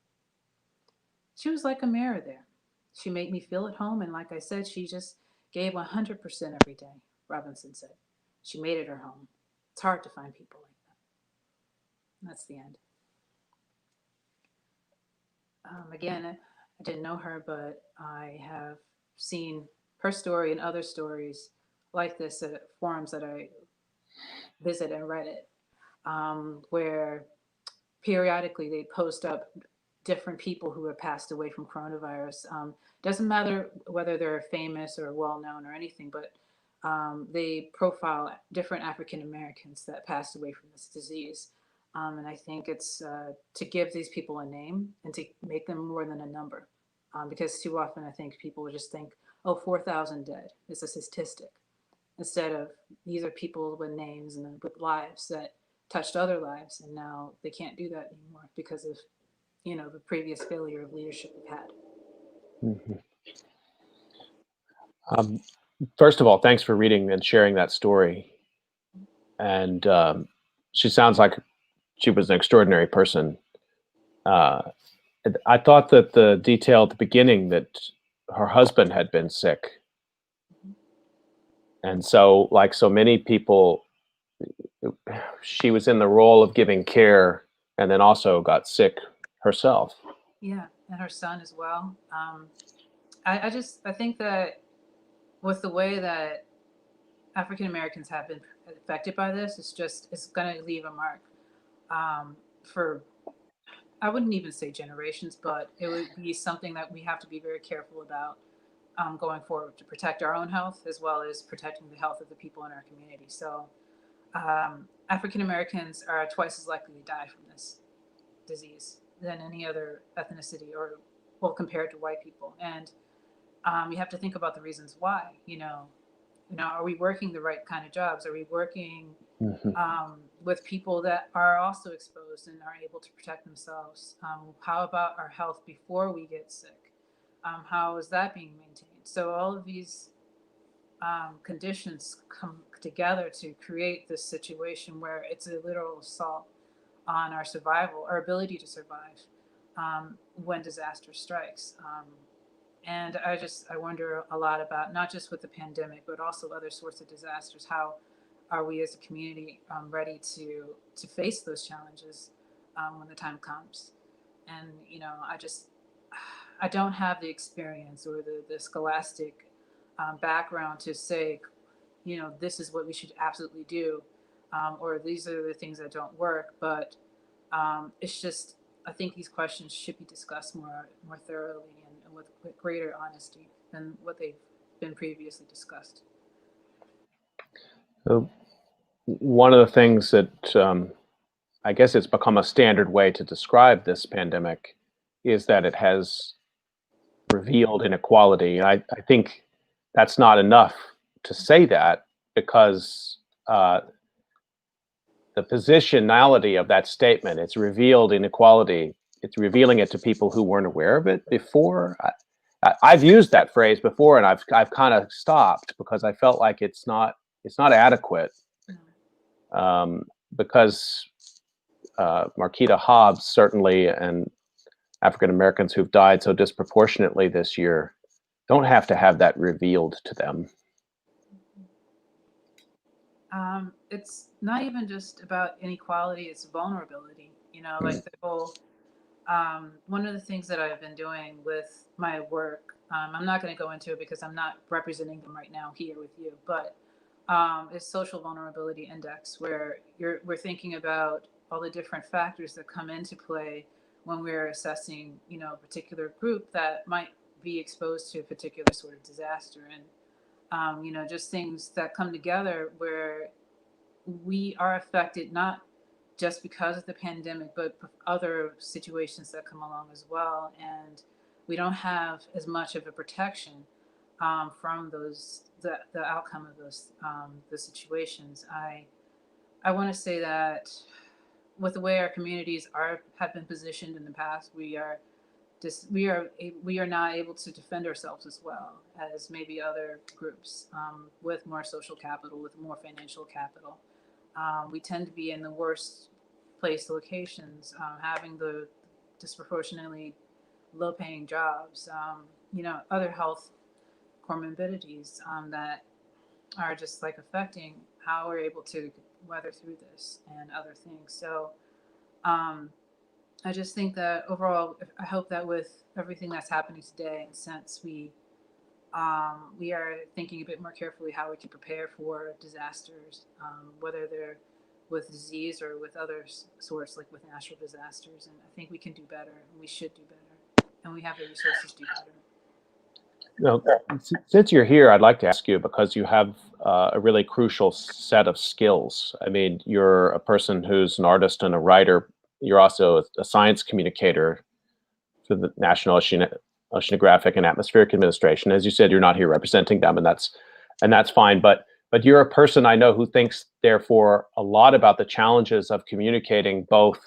Speaker 4: She was like a mirror there. She made me feel at home, and like I said, she just gave 100% every day, Robinson said. She made it her home. It's hard to find people like that. That's the end. Again, I didn't know her, but I have seen her story and other stories like this at forums that I visit and Reddit, where periodically they post up different people who have passed away from coronavirus. Doesn't matter whether they're famous or well-known or anything, but they profile different African Americans that passed away from this disease. And I think it's to give these people a name and to make them more than a number. Because too often I think people would just think, oh, 4,000 dead. It's a statistic. Instead of these are people with names and with lives that touched other lives, and now they can't do that anymore because of, the previous failure of leadership we've had.
Speaker 1: Mhm. First of all, thanks for reading and sharing that story. And she sounds like she was an extraordinary person. I thought that the detail at the beginning that her husband had been sick. And so, like so many people, she was in the role of giving care and then also got sick herself.
Speaker 4: Yeah, and her son as well. I think that with the way that African Americans have been affected by this, it's going to leave a mark for, I wouldn't even say generations, but it would be something that we have to be very careful about going forward to protect our own health as well as protecting the health of the people in our community. So African Americans are twice as likely to die from this disease than any other ethnicity, or well, compared to white people. And you have to think about the reasons why. Are we working the right kind of jobs? Are we working with people that are also exposed and are able to protect themselves? How about our health before we get sick? How is that being maintained? So all of these conditions come together to create this situation where it's a literal assault on our survival, our ability to survive when disaster strikes. And I wonder a lot about, not just with the pandemic, but also other sorts of disasters. How are we as a community ready to face those challenges when the time comes? And, I don't have the experience or the scholastic background to say, this is what we should absolutely do, or these are the things that don't work. But it's just, I think these questions should be discussed more thoroughly and with greater honesty than what they've been previously discussed.
Speaker 1: So one of the things that I guess it's become a standard way to describe this pandemic is that it has revealed inequality. I think that's not enough to say that, because the positionality of that statement, it's revealed inequality. It's revealing it to people who weren't aware of it before. I've used that phrase before, and I've kind of stopped because I felt like it's not adequate, because Marquita Hobbs certainly, and African Americans who've died so disproportionately this year, don't have to have that revealed to them.
Speaker 4: It's not even just about inequality, it's vulnerability. Like the whole, one of the things that I've been doing with my work, I'm not going to go into it because I'm not representing them right now here with you, but is Social Vulnerability Index, where we're thinking about all the different factors that come into play when we're assessing, a particular group that might be exposed to a particular sort of disaster. And, just things that come together where we are affected, not just because of the pandemic, but other situations that come along as well. And we don't have as much of a protection from the outcome of those situations. I want to say that with the way our communities have been positioned in the past, we are not able to defend ourselves as well as maybe other groups with more social capital, with more financial capital. We tend to be in the worst place locations, having the disproportionately low-paying jobs, other health comorbidities that are just like affecting how we're able to weather through this and other things. So I just think that overall, I hope that with everything that's happening today, and since we are thinking a bit more carefully how we can prepare for disasters, whether they're with disease or with other sorts, like with natural disasters. And I think we can do better, and we should do better, and we have the resources to do better.
Speaker 1: Now, since you're here, I'd like to ask you, because you have a really crucial set of skills. I mean, you're a person who's an artist and a writer. You're also a science communicator for the National Oceanographic and Atmospheric Administration. As you said, you're not here representing them, and that's fine. But you're a person I know who thinks, therefore, a lot about the challenges of communicating both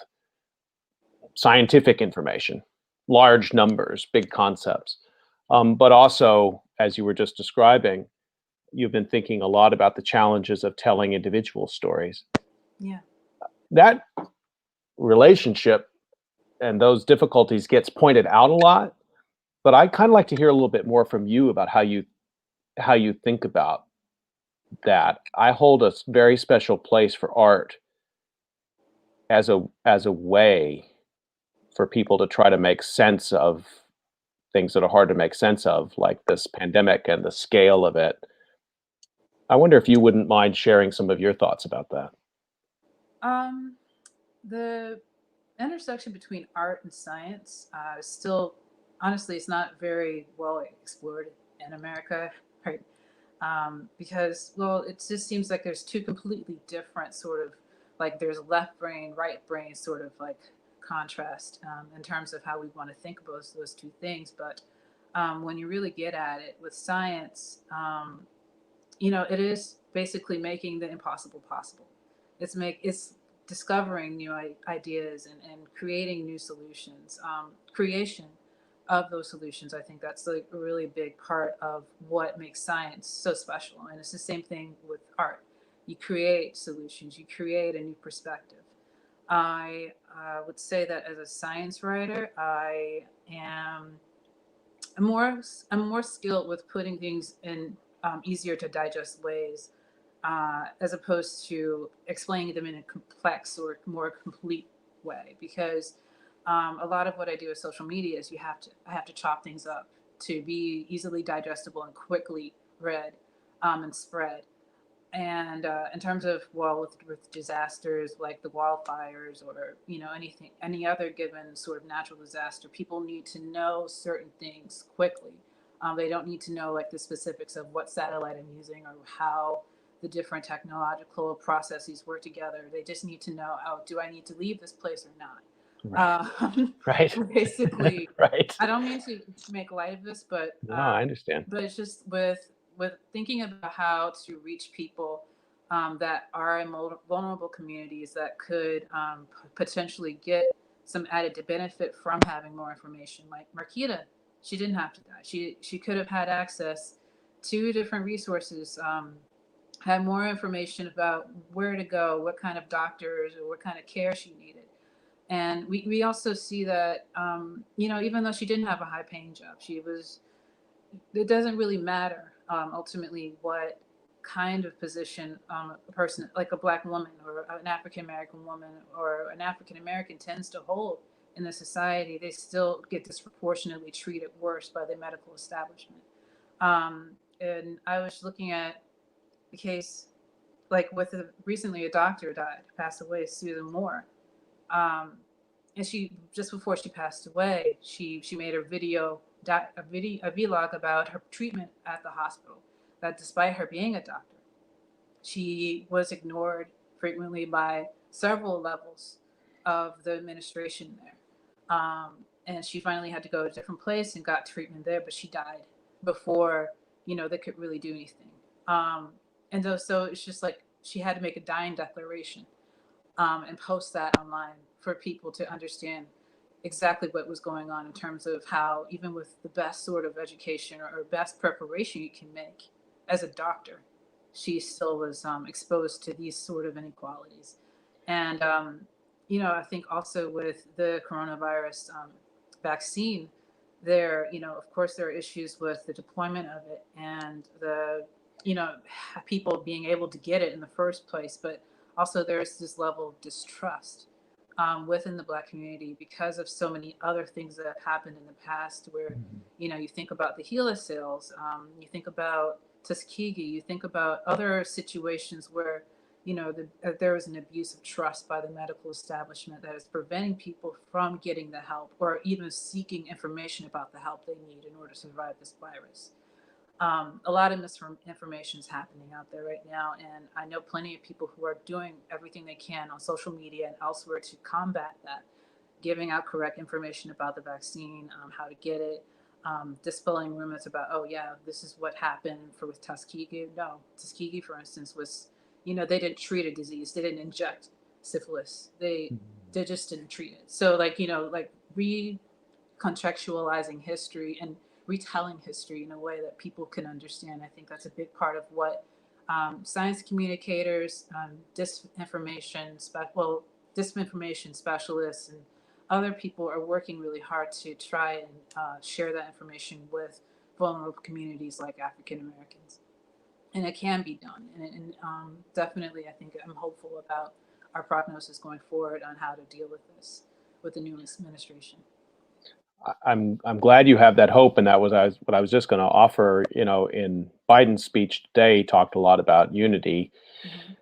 Speaker 1: scientific information, large numbers, big concepts, but also, as you were just describing, you've been thinking a lot about the challenges of telling individual stories.
Speaker 4: Yeah.
Speaker 1: That relationship and those difficulties gets pointed out a lot, but I'd kind of like to hear a little bit more from you about how you think about that. I hold a very special place for art as a way for people to try to make sense of things that are hard to make sense of, like this pandemic and the scale of it. I wonder if you wouldn't mind sharing some of your thoughts about that.
Speaker 4: The intersection between art and science is still, honestly, it's not very well explored in America, right? Because, well, it just seems like there's two completely different sort of, like there's left brain, right brain sort of like contrast in terms of how we want to think about those two things. But when you really get at it with science, it is basically making the impossible possible. It's discovering new ideas and creating new solutions. Creation of those solutions, I think that's like a really big part of what makes science so special. And it's the same thing with art. You create solutions, you create a new perspective. I would say that as a science writer, I'm more skilled with putting things in easier to digest ways, as opposed to explaining them in a complex or more complete way. Because a lot of what I do with social media is I have to chop things up to be easily digestible and quickly read and spread. And in terms of, well, with disasters like the wildfires or any other given sort of natural disaster, people need to know certain things quickly. They don't need to know like the specifics of what satellite I'm using or how the different technological processes work together. They just need to know, oh, do I need to leave this place or not?
Speaker 1: Right.
Speaker 4: Basically,
Speaker 1: Right.
Speaker 4: I don't mean to make light of this, but
Speaker 1: No, I understand.
Speaker 4: But it's just with thinking about how to reach people that are in vulnerable communities that could potentially get some added benefit from having more information. Like Marquita, she didn't have to die. She could have had access to different resources, had more information about where to go, what kind of doctors or what kind of care she needed. And we also see that, even though she didn't have a high paying job, it doesn't really matter ultimately what kind of position a person, like a Black woman or an African American woman or an African American tends to hold in the society. They still get disproportionately treated worse by the medical establishment. And I was looking at the case, like recently a doctor passed away, Susan Moore. And she, just before she passed away, she made a vlog about her treatment at the hospital. That despite her being a doctor, she was ignored frequently by several levels of the administration there. And she finally had to go to a different place and got treatment there, but she died before, that could really do anything. So it's just like she had to make a dying declaration and post that online for people to understand exactly what was going on in terms of how even with the best sort of education or best preparation you can make as a doctor, she still was exposed to these sort of inequalities. And, I think also with the coronavirus vaccine, of course, there are issues with the deployment of it and the, people being able to get it in the first place. But also there's this level of distrust within the Black community because of so many other things that have happened in the past where, you think about the HeLa sales, you think about Tuskegee, you think about other situations where, there is an abuse of trust by the medical establishment that is preventing people from getting the help or even seeking information about the help they need in order to survive this virus. A lot of misinformation is happening out there right now, and I know plenty of people who are doing everything they can on social media and elsewhere to combat that, giving out correct information about the vaccine, how to get it, dispelling rumors about, oh yeah, this is what happened with Tuskegee. No, Tuskegee, for instance, was, they didn't treat a disease, they didn't inject syphilis, they just didn't treat it. So recontextualizing history and retelling history in a way that people can understand. I think that's a big part of what science communicators, disinformation specialists, and other people are working really hard to try and share that information with vulnerable communities like African Americans. And it can be done. And definitely, I think I'm hopeful about our prognosis going forward on how to deal with this with the new administration.
Speaker 1: I'm glad you have that hope, and that was what I was just going to offer. In Biden's speech today, he talked a lot about unity.
Speaker 4: Mm-hmm.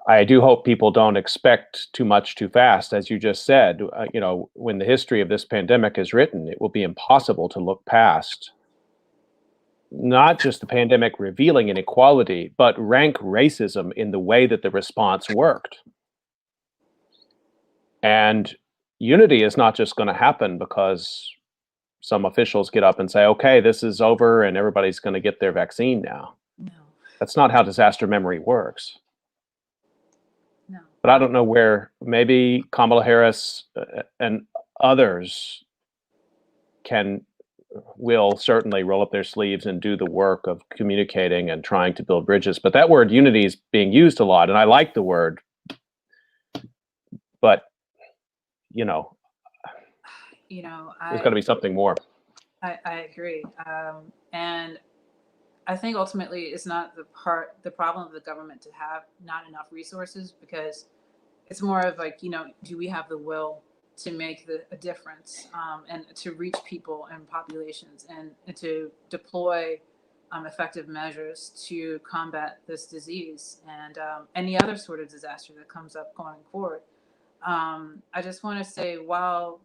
Speaker 1: I do hope people don't expect too much too fast, as you just said. When the history of this pandemic is written, it will be impossible to look past not just the pandemic revealing inequality, but rank racism in the way that the response worked. And unity is not just going to happen because some officials get up and say, okay, this is over and everybody's going to get their vaccine now.
Speaker 4: No.
Speaker 1: That's not how disaster memory works.
Speaker 4: No.
Speaker 1: But I don't know where maybe Kamala Harris and others will certainly roll up their sleeves and do the work of communicating and trying to build bridges. But that word unity is being used a lot, and I like the word. But there's got to be something more.
Speaker 4: I agree, and I think ultimately it's not the problem of the government to have not enough resources, because it's more of like, do we have the will to make a difference and to reach people and populations and to deploy effective measures to combat this disease and any other sort of disaster that comes up going forward. I just want to say, while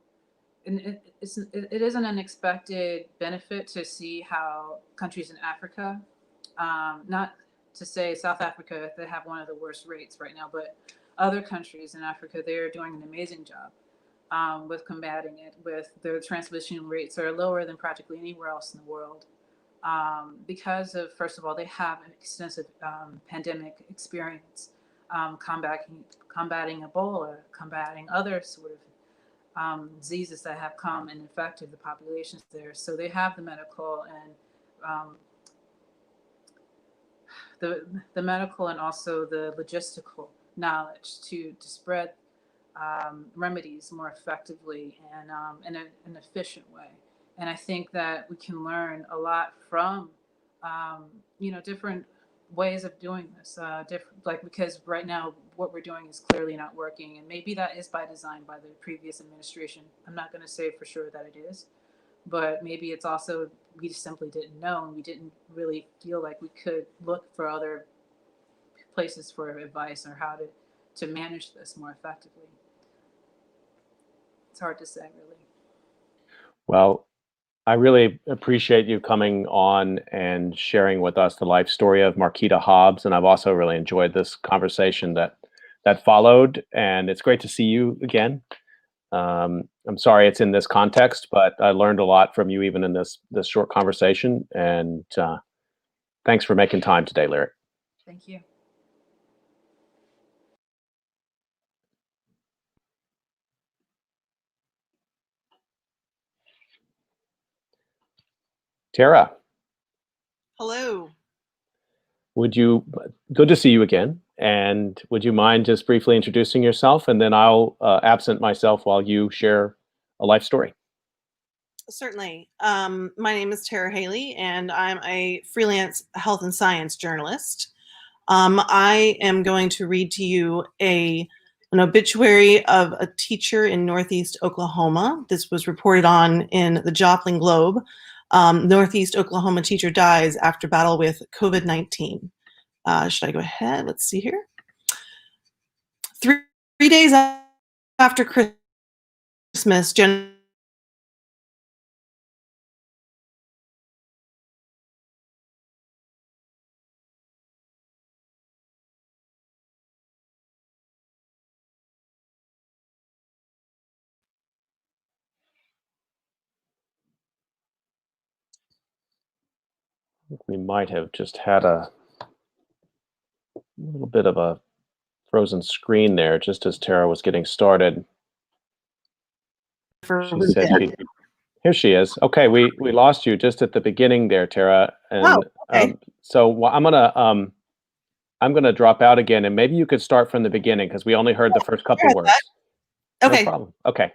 Speaker 4: it is an unexpected benefit to see how countries in Africa, not to say South Africa, they have one of the worst rates right now, but other countries in Africa, they're doing an amazing job with combating it. With their transmission rates are lower than practically anywhere else in the world because of, first of all, they have an extensive pandemic experience combating Ebola, combating other sort of diseases that have come and infected the populations there. So they have the medical and the medical and also the logistical knowledge to spread remedies more effectively and in an efficient way. And I think that we can learn a lot from different ways of doing this, because right now what we're doing is clearly not working, and maybe that is by design by the previous administration. I'm not going to say for sure that it is, but maybe it's also we simply didn't know, and we didn't really feel like we could look for other places for advice or how to manage this more effectively. It's hard to say, really.
Speaker 1: Well, I really appreciate you coming on and sharing with us the life story of Marquita Hobbs, and I've also really enjoyed this conversation that followed, and it's great to see you again. I'm sorry it's in this context, but I learned a lot from you even in this short conversation, and Thanks for making time today, Lyric.
Speaker 4: Thank you.
Speaker 1: Tara,
Speaker 5: Hello.
Speaker 1: good to see you again. And would you mind just briefly introducing yourself, and then I'll absent myself while you share a life story.
Speaker 5: Certainly. My name is Tara Haley, and I'm a freelance health and science journalist. I am going to read to you an obituary of a teacher in Northeast Oklahoma. This was reported on in the Joplin Globe. Northeast Oklahoma teacher dies after battle with COVID-19. Should I go ahead? Let's see here. Three days after Christmas,
Speaker 1: We might have just had a little bit of a frozen screen there just as Tara was getting started. She said here she is. Okay, we lost you just at the beginning there, Tara. And
Speaker 5: okay.
Speaker 1: So I'm gonna drop out again, and maybe you could start from the beginning because we only heard the first couple words.
Speaker 5: Okay.
Speaker 1: No problem. Okay.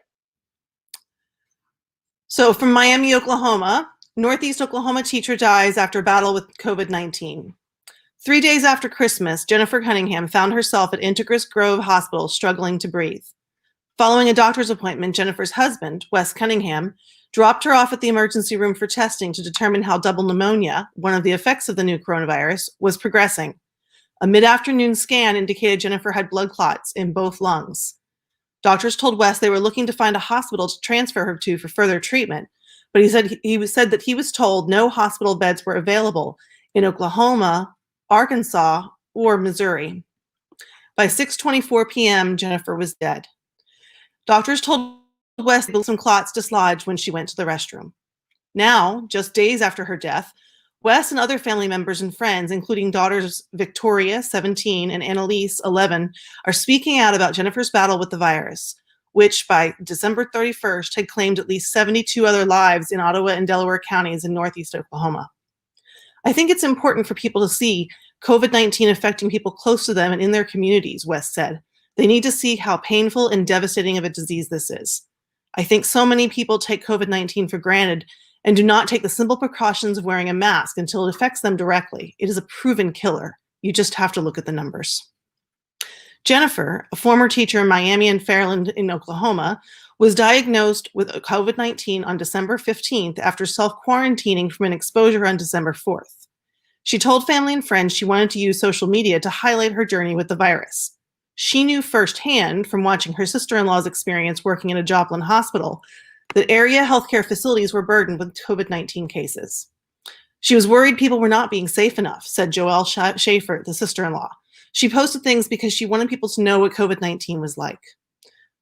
Speaker 5: So from Miami, Oklahoma, Northeast Oklahoma teacher dies after battle with COVID-19. 3 days after Christmas, Jennifer Cunningham found herself at Integris Grove Hospital struggling to breathe. Following a doctor's appointment, Jennifer's husband, Wes Cunningham, dropped her off at the emergency room for testing to determine how double pneumonia, one of the effects of the new coronavirus, was progressing. A mid-afternoon scan indicated Jennifer had blood clots in both lungs. Doctors told Wes they were looking to find a hospital to transfer her to for further treatment, but he said that he was told no hospital beds were available in Oklahoma, Arkansas, or Missouri. By 6:24 p.m., Jennifer was dead. Doctors told Wes some clots dislodged when she went to the restroom. Now, just days after her death, Wes and other family members and friends, including daughters Victoria, 17, and Annalise, 11, are speaking out about Jennifer's battle with the virus, which by December 31st had claimed at least 72 other lives in Ottawa and Delaware counties in Northeast Oklahoma. I think it's important for people to see COVID-19 affecting people close to them and in their communities, Wes said. They need to see how painful and devastating of a disease this is. I think so many people take COVID-19 for granted and do not take the simple precautions of wearing a mask until it affects them directly. It is a proven killer. You just have to look at the numbers. Jennifer, a former teacher in Miami and Fairland in Oklahoma, was diagnosed with COVID-19 on December 15th after self-quarantining from an exposure on December 4th. She told family and friends she wanted to use social media to highlight her journey with the virus. She knew firsthand from watching her sister-in-law's experience working in a Joplin hospital that area healthcare facilities were burdened with COVID-19 cases. She was worried people were not being safe enough, said Joelle Schaefer, the sister-in-law. She posted things because she wanted people to know what COVID-19 was like.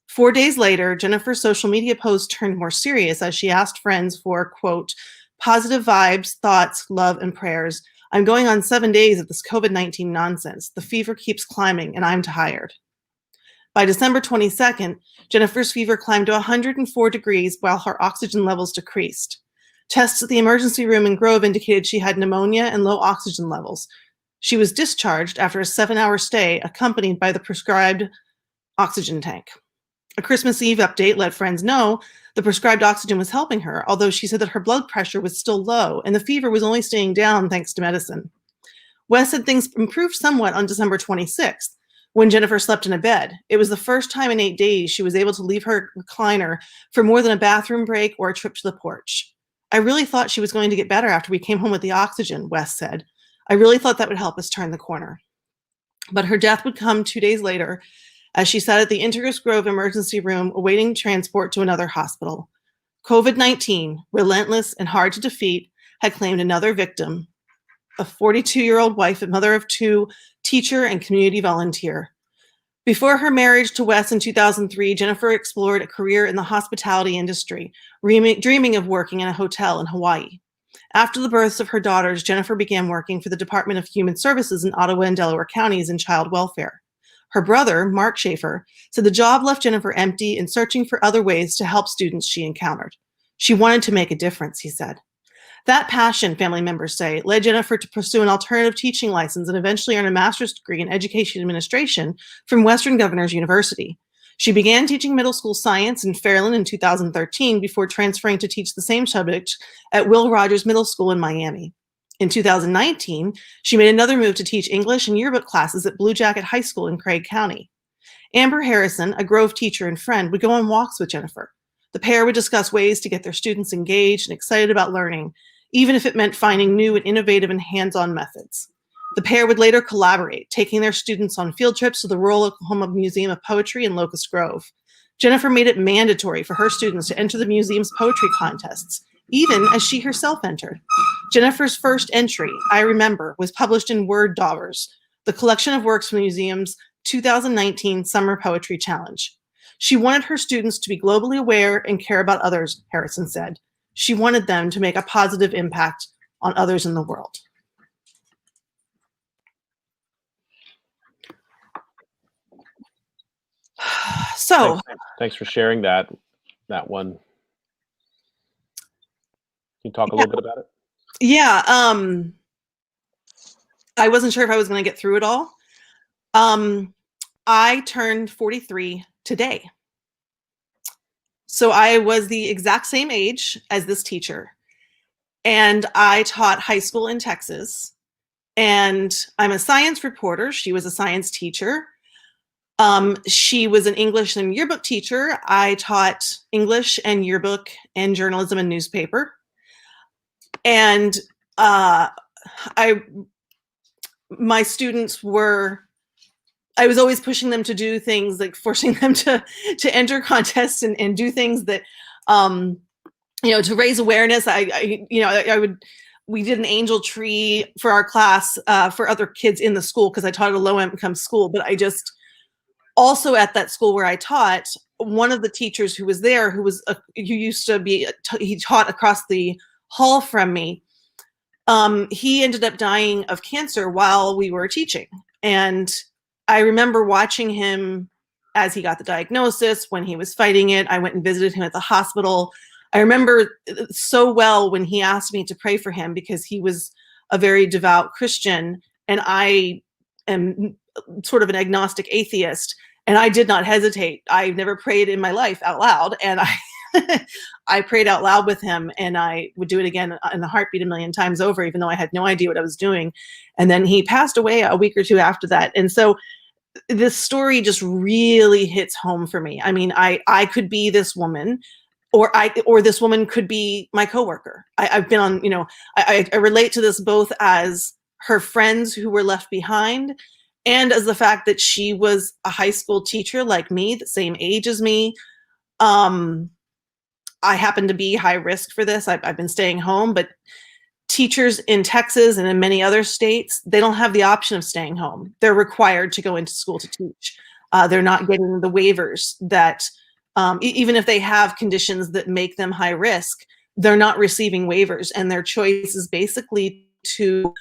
Speaker 5: 4 days later, Jennifer's social media post turned more serious as she asked friends for, quote, positive vibes, thoughts, love, and prayers. I'm going on 7 days of this COVID-19 nonsense. The fever keeps climbing and I'm tired. By December 22nd, Jennifer's fever climbed to 104 degrees while her oxygen levels decreased. Tests at the emergency room in Grove indicated she had pneumonia and low oxygen levels. She was discharged after a 7-hour stay accompanied by the prescribed oxygen tank. A Christmas Eve update let friends know the prescribed oxygen was helping her, although she said that her blood pressure was still low and the fever was only staying down thanks to medicine. Wes said things improved somewhat on December 26th when Jennifer slept in a bed. It was the first time in 8 days she was able to leave her recliner for more than a bathroom break or a trip to the porch. I really thought she was going to get better after we came home with the oxygen, Wes said. I really thought that would help us turn the corner. But her death would come 2 days later as she sat at the Integris Grove emergency room awaiting transport to another hospital. COVID-19, relentless and hard to defeat, had claimed another victim, a 42-year-old wife and mother of two, teacher and community volunteer. Before her marriage to Wes in 2003, Jennifer explored a career in the hospitality industry, dreaming of working in a hotel in Hawaii. After the births of her daughters, Jennifer began working for the Department of Human Services in Ottawa and Delaware counties in child welfare. Her brother, Mark Schaefer, said the job left Jennifer empty and searching for other ways to help students she encountered. She wanted to make a difference, he said. That passion, family members say, led Jennifer to pursue an alternative teaching license and eventually earn a master's degree in education administration from Western Governors University. She began teaching middle school science in Fairland in 2013 before transferring to teach the same subject at Will Rogers Middle School in Miami. In 2019, she made another move to teach English and yearbook classes at Blue Jacket High School in Craig County. Amber Harrison, a Grove teacher and friend, would go on walks with Jennifer. The pair would discuss ways to get their students engaged and excited about learning, even if it meant finding new and innovative and hands-on methods. The pair would later collaborate, taking their students on field trips to the Rural Oklahoma Museum of Poetry in Locust Grove. Jennifer made it mandatory for her students to enter the museum's poetry contests, even as she herself entered. Jennifer's first entry, I Remember, was published in Word Daubers, the collection of works from the museum's 2019 Summer Poetry Challenge. She wanted her students to be globally aware and care about others, Harrison said. She wanted them to make a positive impact on others in the world. So,
Speaker 1: thanks for sharing that one. Can you talk a little bit about it?
Speaker 5: Yeah, I wasn't sure if I was going to get through it all. I turned 43 today. So I was the exact same age as this teacher. And I taught high school in Texas. And I'm a science reporter. She was a science teacher. She was an English and yearbook teacher. I taught English and yearbook and journalism and newspaper. And my students were, I was always pushing them to do things, like forcing them to enter contests and do things that, to raise awareness. We did an angel tree for our class for other kids in the school because I taught at a low income school. But I just also at that school where I taught, one of the teachers who was there, who he taught across the hall from me. He ended up dying of cancer while we were teaching. And I remember watching him as he got the diagnosis, when he was fighting it. I went and visited him at the hospital. I remember so well when he asked me to pray for him because he was a very devout Christian and I am sort of an agnostic atheist. And I did not hesitate. I've never prayed in my life out loud. And I prayed out loud with him, and I would do it again in a heartbeat a million times over, even though I had no idea what I was doing. And then he passed away a week or two after that. And so this story just really hits home for me. I mean, I could be this woman, or this woman could be my coworker. I've been on, I relate to this both as her friends who were left behind, and as the fact that she was a high school teacher like me, the same age as me. I happen to be high risk for this. I've been staying home, but teachers in Texas and in many other states, they don't have the option of staying home. They're required to go into school to teach. They're not getting the waivers that, even if they have conditions that make them high risk, they're not receiving waivers. And their choice is basically to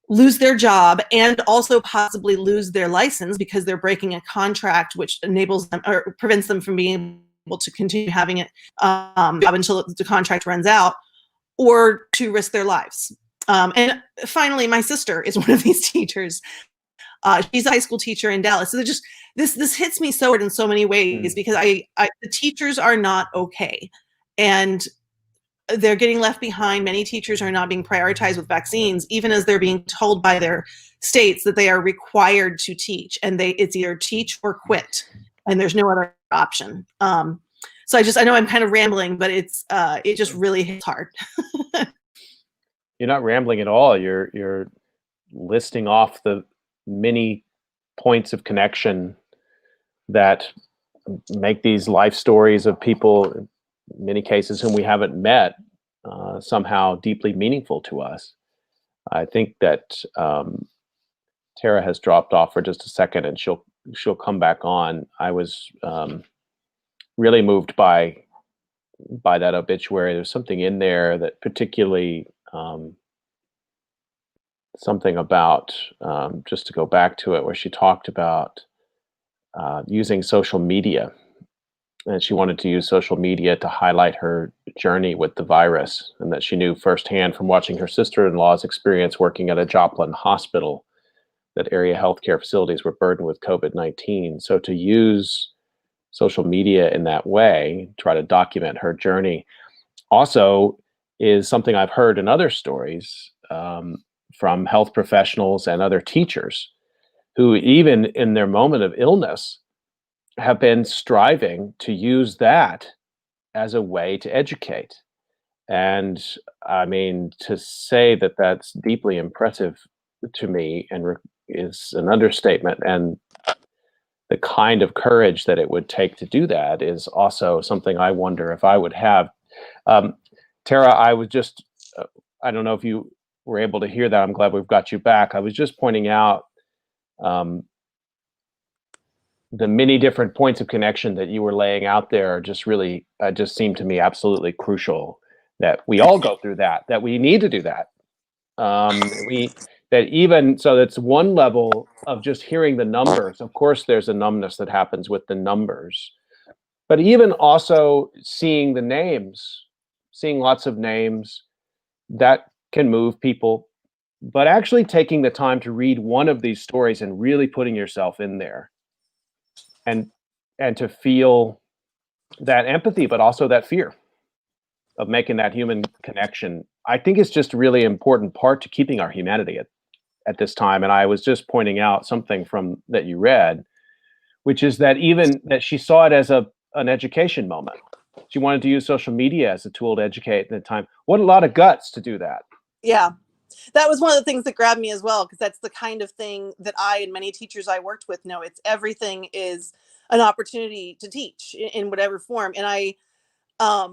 Speaker 5: lose their job and also possibly lose their license because they're breaking a contract which enables them or prevents them from being able to continue having it until the contract runs out, or to risk their lives. And finally, my sister is one of these teachers. She's a high school teacher in Dallas. So just this hits me so hard in so many ways because the teachers are not okay, and they're getting left behind. Many teachers are not being prioritized with vaccines, even as they're being told by their states that they are required to teach, and it's either teach or quit, and there's no other option. So I know I'm kind of rambling, but it just really hits hard.
Speaker 1: You're not rambling at all. You're listing off the many points of connection that make these life stories of people, in many cases whom we haven't met, somehow deeply meaningful to us. I think that Tara has dropped off for just a second, and she'll come back on. I was really moved by that obituary. There's something in there that particularly something about, just to go back to it, where she talked about using social media, and she wanted to use social media to highlight her journey with the virus, and that she knew firsthand from watching her sister-in-law's experience working at a Joplin hospital that area healthcare facilities were burdened with COVID-19. So to use social media in that way, try to document her journey, also is something I've heard in other stories, from health professionals and other teachers who, even in their moment of illness, have been striving to use that as a way to educate. And I mean, to say that that's deeply impressive to me and is an understatement. And the kind of courage that it would take to do that is also something I wonder if I would have. Tara, I was just, I don't know if you were able to hear that. I'm glad we've got you back. I was just pointing out the many different points of connection that you were laying out there just really just seemed to me absolutely crucial, that we all go through that we need to do that. That even so, that's one level of just hearing the numbers. Of course, there's a numbness that happens with the numbers, but even also seeing the names, seeing lots of names, that can move people. But actually taking the time to read one of these stories and really putting yourself in there, and to feel that empathy, but also that fear of making that human connection, I think is just a really important part to keeping our humanity at this time. And I was just pointing out something from that you read, which is that even that she saw it as an education moment. She wanted to use social media as a tool to educate at the time. What a lot of guts to do that.
Speaker 5: Yeah. That was one of the things that grabbed me as well, because that's the kind of thing that I and many teachers I worked with know. It's everything is an opportunity to teach in whatever form. And I'll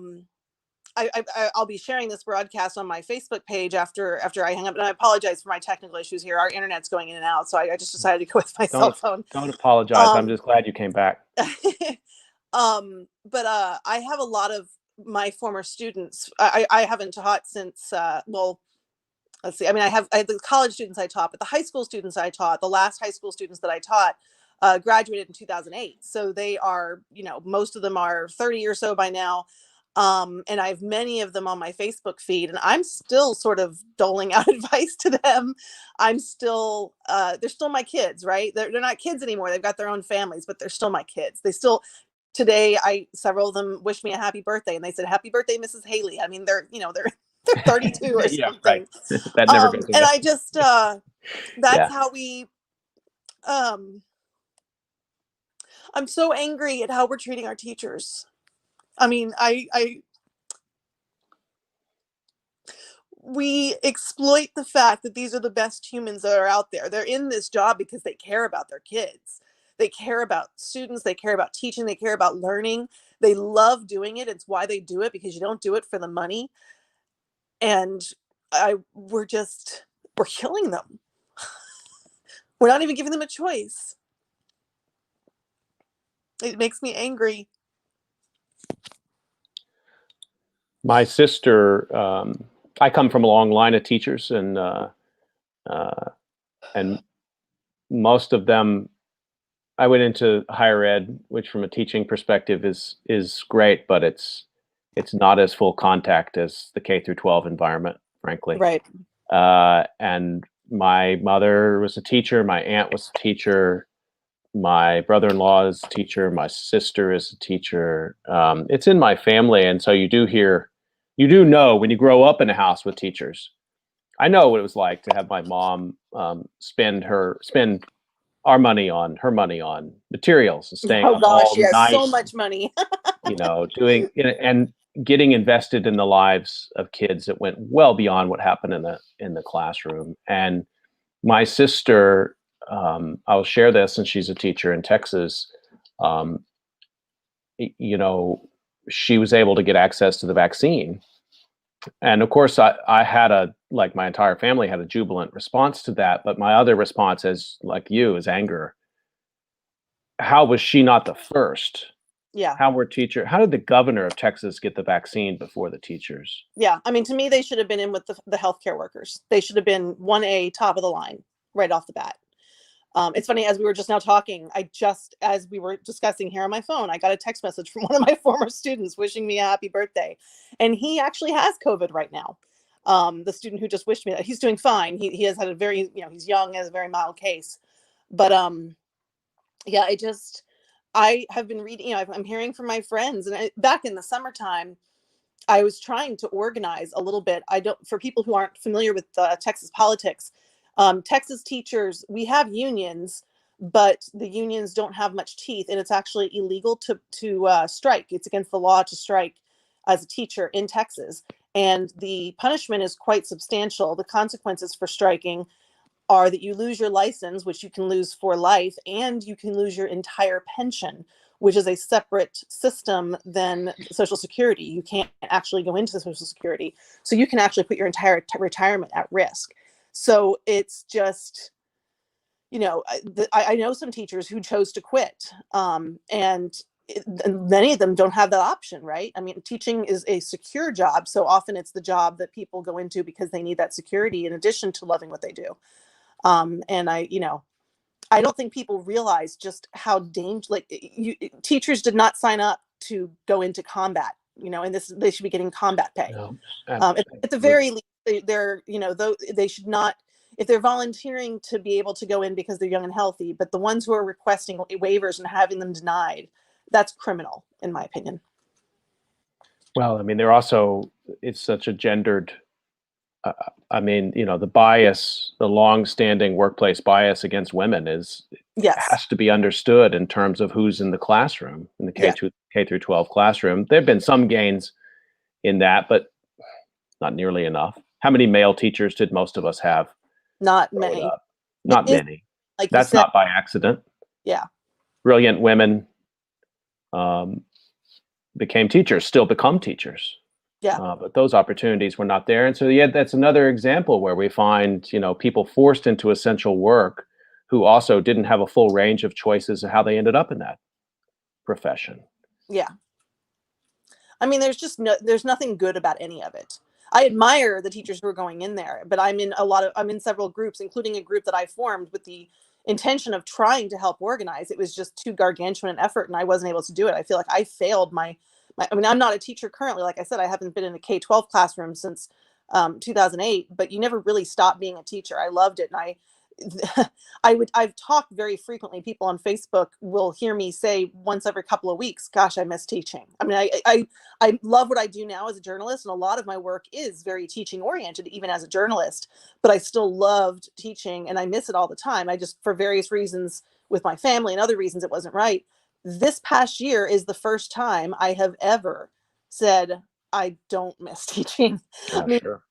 Speaker 5: be sharing this broadcast on my Facebook page after I hang up. And I apologize for my technical issues here. Our internet's going in and out, so I just decided to go with my cell phone.
Speaker 1: Don't apologize. I'm just glad you came back.
Speaker 5: But I have a lot of my former students. I haven't taught since well, let's see. I mean, I have the college students I taught, but the high school students I taught, the last high school students that I taught, graduated in 2008. So they are, most of them are 30 or so by now. And I have many of them on my Facebook feed, and I'm still sort of doling out advice to them. I'm still, they're still my kids, right? They're not kids anymore. They've got their own families, but they're still my kids. They still, today, several of them wished me a happy birthday, and they said, "Happy birthday, Mrs. Haley." I mean, they're 32 or
Speaker 1: Yeah,
Speaker 5: something.
Speaker 1: right. That never goes away.
Speaker 5: And I just, that's how we, I'm so angry at how we're treating our teachers. I mean, we exploit the fact that these are the best humans that are out there. They're in this job because they care about their kids. They care about students. They care about teaching. They care about learning. They love doing it. It's why they do it, because you don't do it for the money. And we're killing them. We're not even giving them a choice. It makes me angry.
Speaker 1: My sister, I come from a long line of teachers, and most of them, I went into higher ed, which from a teaching perspective is great, but it's not as full contact as the K through 12 environment, frankly.
Speaker 5: Right.
Speaker 1: And my mother was a teacher. My aunt was a teacher. My brother-in-law is a teacher. My sister is a teacher. It's in my family. And so you do know when you grow up in a house with teachers. I know what it was like to have my mom spend our money on her money on materials and staying
Speaker 5: Oh
Speaker 1: up
Speaker 5: gosh,
Speaker 1: all
Speaker 5: yes,
Speaker 1: night,
Speaker 5: so much money.
Speaker 1: doing and getting invested in the lives of kids that went well beyond what happened in the classroom. And my sister, I'll share this, and she's a teacher in Texas. She was able to get access to the vaccine. And of course, I had like my entire family had a jubilant response to that. But my other response is, like you, is anger. How was she not the first
Speaker 5: Yeah.
Speaker 1: How did the governor of Texas get the vaccine before the teachers?
Speaker 5: Yeah. I mean, to me, they should have been in with the healthcare workers. They should have been 1A, top of the line, right off the bat. It's funny, as we were just now talking, as we were discussing here on my phone, I got a text message from one of my former students wishing me a happy birthday. And he actually has COVID right now. The student who just wished me that, he's doing fine. He has had a very, he's young, has a very mild case. But yeah, I have been reading, I'm hearing from my friends, and back in the summertime, I was trying to organize a little bit. For people who aren't familiar with Texas politics, Texas teachers, we have unions, but the unions don't have much teeth, and it's actually illegal to strike. It's against the law to strike as a teacher in Texas, and the punishment is quite substantial. The consequences for striking are that you lose your license, which you can lose for life, and you can lose your entire pension, which is a separate system than Social Security. You can't actually go into Social Security. So you can actually put your entire retirement at risk. So it's just, I know some teachers who chose to quit, and many of them don't have that option, right? I mean, teaching is a secure job. So often it's the job that people go into because they need that security in addition to loving what they do. And I don't think people realize just how dangerous, teachers did not sign up to go into combat, and they should be getting combat pay.
Speaker 1: No,
Speaker 5: at the very least, though they should not, if they're volunteering to be able to go in because they're young and healthy, but the ones who are requesting waivers and having them denied, that's criminal, in my opinion.
Speaker 1: well, I mean, it's such a gendered, the bias, the long-standing workplace bias against women has to be understood in terms of who's in the classroom, in the K through 12 classroom. There have been some gains in that, but not nearly enough. How many male teachers did most of us have?
Speaker 5: Not many.
Speaker 1: Not many.
Speaker 5: Like
Speaker 1: that's not by accident.
Speaker 5: Yeah.
Speaker 1: Brilliant women became teachers, still become teachers.
Speaker 5: Yeah.
Speaker 1: But those opportunities were not there. And so, that's another example where we find, people forced into essential work who also didn't have a full range of choices of how they ended up in that profession.
Speaker 5: Yeah. I mean, there's nothing good about any of it. I admire the teachers who are going in there, but I'm in several groups, including a group that I formed with the intention of trying to help organize. It was just too gargantuan an effort, and I wasn't able to do it. I feel like I failed I'm not a teacher currently. Like I said, I haven't been in a K-12 classroom since 2008, but you never really stop being a teacher. I loved it. And I've talked very frequently. People on Facebook will hear me say once every couple of weeks, gosh, I miss teaching. I mean, I love what I do now as a journalist, and a lot of my work is very teaching oriented, even as a journalist, but I still loved teaching and I miss it all the time. I just, for various reasons with my family and other reasons, it wasn't right. This past year is the first time I have ever said, I don't miss teaching.
Speaker 1: Yeah,
Speaker 5: I mean,
Speaker 1: sure.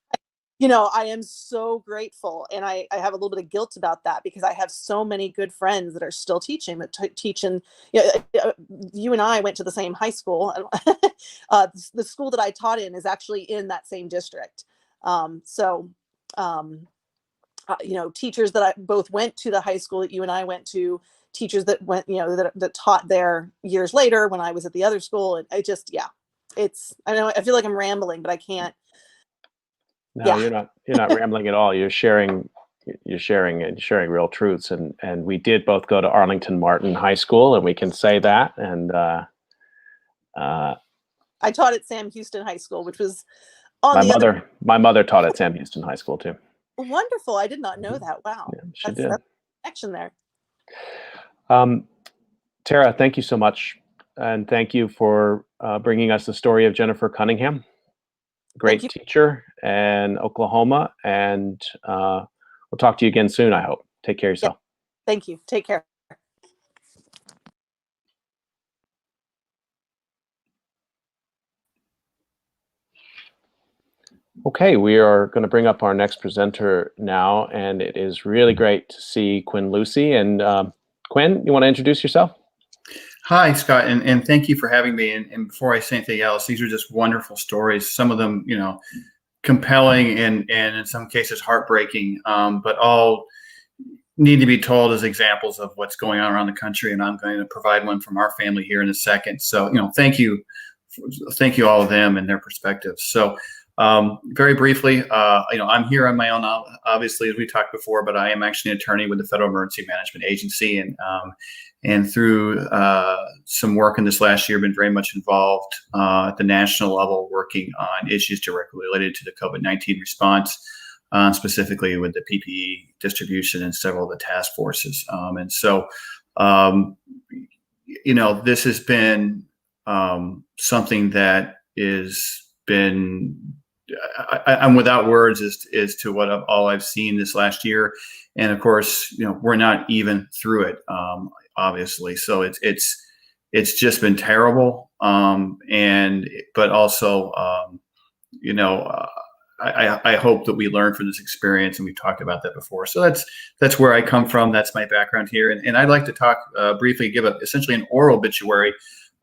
Speaker 5: I am so grateful, and I have a little bit of guilt about that because I have so many good friends that are still teaching, that teach in, you and I went to the same high school. The school that I taught in is actually in that same district. Teachers that I both went to the high school that you and I went to, teachers that went, that taught there years later when I was at the other school. And I just, I know, I feel like I'm rambling, but I can't.
Speaker 1: No, you're not rambling at all. You're sharing real truths. And we did both go to Arlington Martin High School, and we can say that. And
Speaker 5: I taught at Sam Houston High School, which was
Speaker 1: my mother taught at Sam Houston High School too.
Speaker 5: Wonderful. I did not know that. Wow.
Speaker 1: Yeah, she did.
Speaker 5: That's connection there.
Speaker 1: Tara, thank you so much. And thank you for bringing us the story of Jennifer Cunningham. Great teacher in Oklahoma. And we'll talk to you again soon, I hope. Take care of yourself.
Speaker 5: Yeah. Thank you. Take care.
Speaker 1: Okay, we are going to bring up our next presenter now, and it is really great to see Quinn Lucy. And Quinn, you want to introduce yourself?
Speaker 6: Hi, Scott, and thank you for having me. And before I say anything else, these are just wonderful stories. Some of them, compelling and in some cases heartbreaking, but all need to be told as examples of what's going on around the country, and I'm going to provide one from our family here in a second. So, thank you all of them and their perspectives. So, very briefly, I'm here on my own, obviously, as we talked before, but I am actually an attorney with the Federal Emergency Management Agency, and through some work in this last year, been very much involved at the national level, working on issues directly related to the COVID-19 response, specifically with the PPE distribution and several of the task forces. And so, this has been something that is been, I'm without words as to what all I've seen this last year. And of course, we're not even through it, obviously. So it's just been terrible. But also, I hope that we learn from this experience, and we've talked about that before. So that's where I come from. That's my background here. And I'd like to talk briefly, give essentially an oral obituary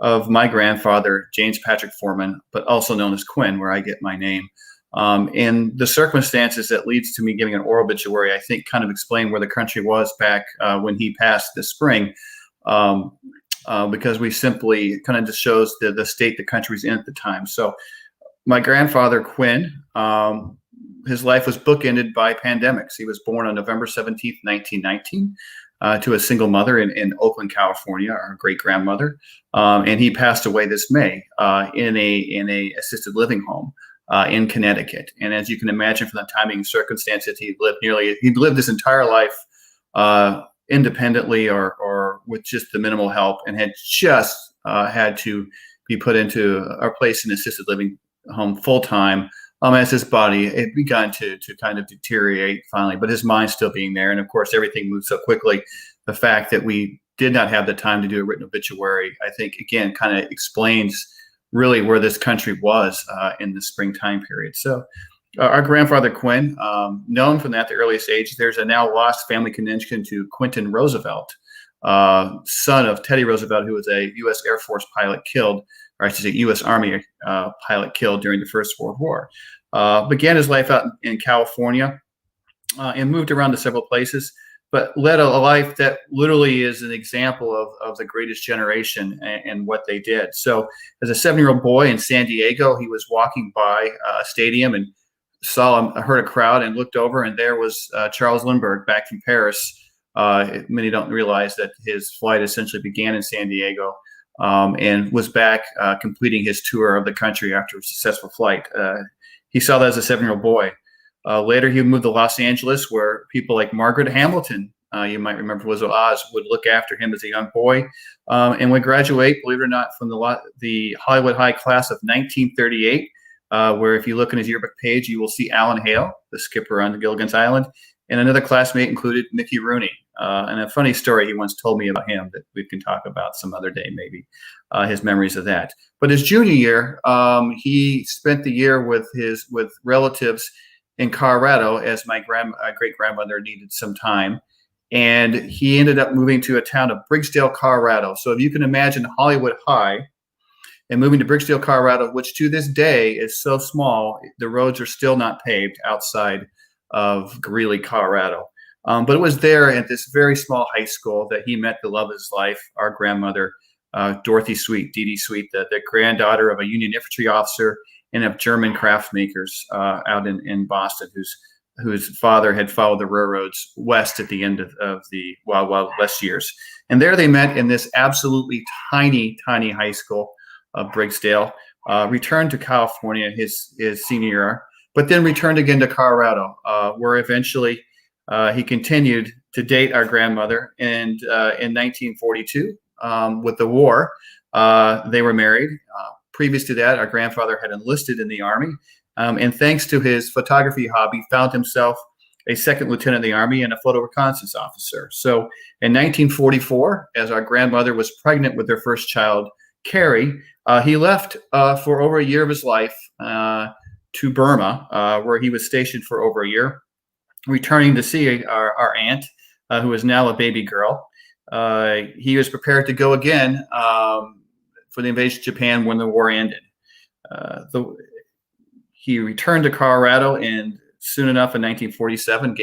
Speaker 6: of my grandfather, James Patrick Foreman, but also known as Quinn, where I get my name. And the circumstances that leads to me giving an oral obituary, I think, kind of explain where the country was back when he passed this spring, because we simply kind of just shows the state the country was in at the time. So my grandfather, Quinn, his life was bookended by pandemics. He was born on November 17th, 1919. To a single mother in Oakland, California, our great grandmother, and he passed away this May in a assisted living home in Connecticut. And as you can imagine, from the timing and circumstances, he lived his entire life independently or with just the minimal help, and had just had to be put into or placed in assisted living home full time. As his body had begun to kind of deteriorate finally, but his mind still being there. And of course, everything moved so quickly. The fact that we did not have the time to do a written obituary, I think, again, kind of explains really where this country was in the springtime period. So our grandfather, Quinn, known from the earliest age, there's a now lost family connection to Quentin Roosevelt, son of Teddy Roosevelt, who was a U.S. Air Force pilot killed, or I should say U.S. Army pilot killed during the First World War. Began his life out in California and moved around to several places, but led a life that literally is an example of the greatest generation and what they did. So as a 7-year-old boy in San Diego, he was walking by a stadium and heard a crowd and looked over, and there was Charles Lindbergh back from Paris. Many don't realize that his flight essentially began in San Diego. And was back completing his tour of the country after a successful flight. He saw that as a 7-year-old boy. Later, he moved to Los Angeles, where people like Margaret Hamilton, you might remember Wizard of Oz, would look after him as a young boy, and would graduate, believe it or not, from the Hollywood High class of 1938, where if you look in his yearbook page, you will see Alan Hale, the skipper on the Gilligan's Island, and another classmate included Mickey Rooney. And a funny story he once told me about him that we can talk about some other day, maybe, his memories of that. But his junior year, he spent the year with relatives in Colorado, as my great-grandmother needed some time. And he ended up moving to a town of Brigsdale, Colorado. So if you can imagine Hollywood High and moving to Brigsdale, Colorado, which to this day is so small, the roads are still not paved outside of Greeley, Colorado. But it was there at this very small high school that he met the love of his life, our grandmother, Dorothy Sweet, Dee Dee Sweet, the granddaughter of a Union infantry officer and of German craft makers out in Boston, whose father had followed the railroads west at the end of the Wild Wild West years. And there they met in this absolutely tiny, tiny high school of Brigsdale, returned to California his senior year, but then returned again to Colorado, where eventually he continued to date our grandmother. And in 1942, with the war, they were married. Previous to that, our grandfather had enlisted in the Army, and thanks to his photography hobby, found himself a second lieutenant in the Army and a photo reconnaissance officer. So in 1944, as our grandmother was pregnant with their first child, Carrie, he left for over a year of his life to Burma, where he was stationed for over a year, returning to see our aunt, who is now a baby girl. He was prepared to go again for the invasion of Japan when the war ended. He returned to Colorado and soon enough, in 1947,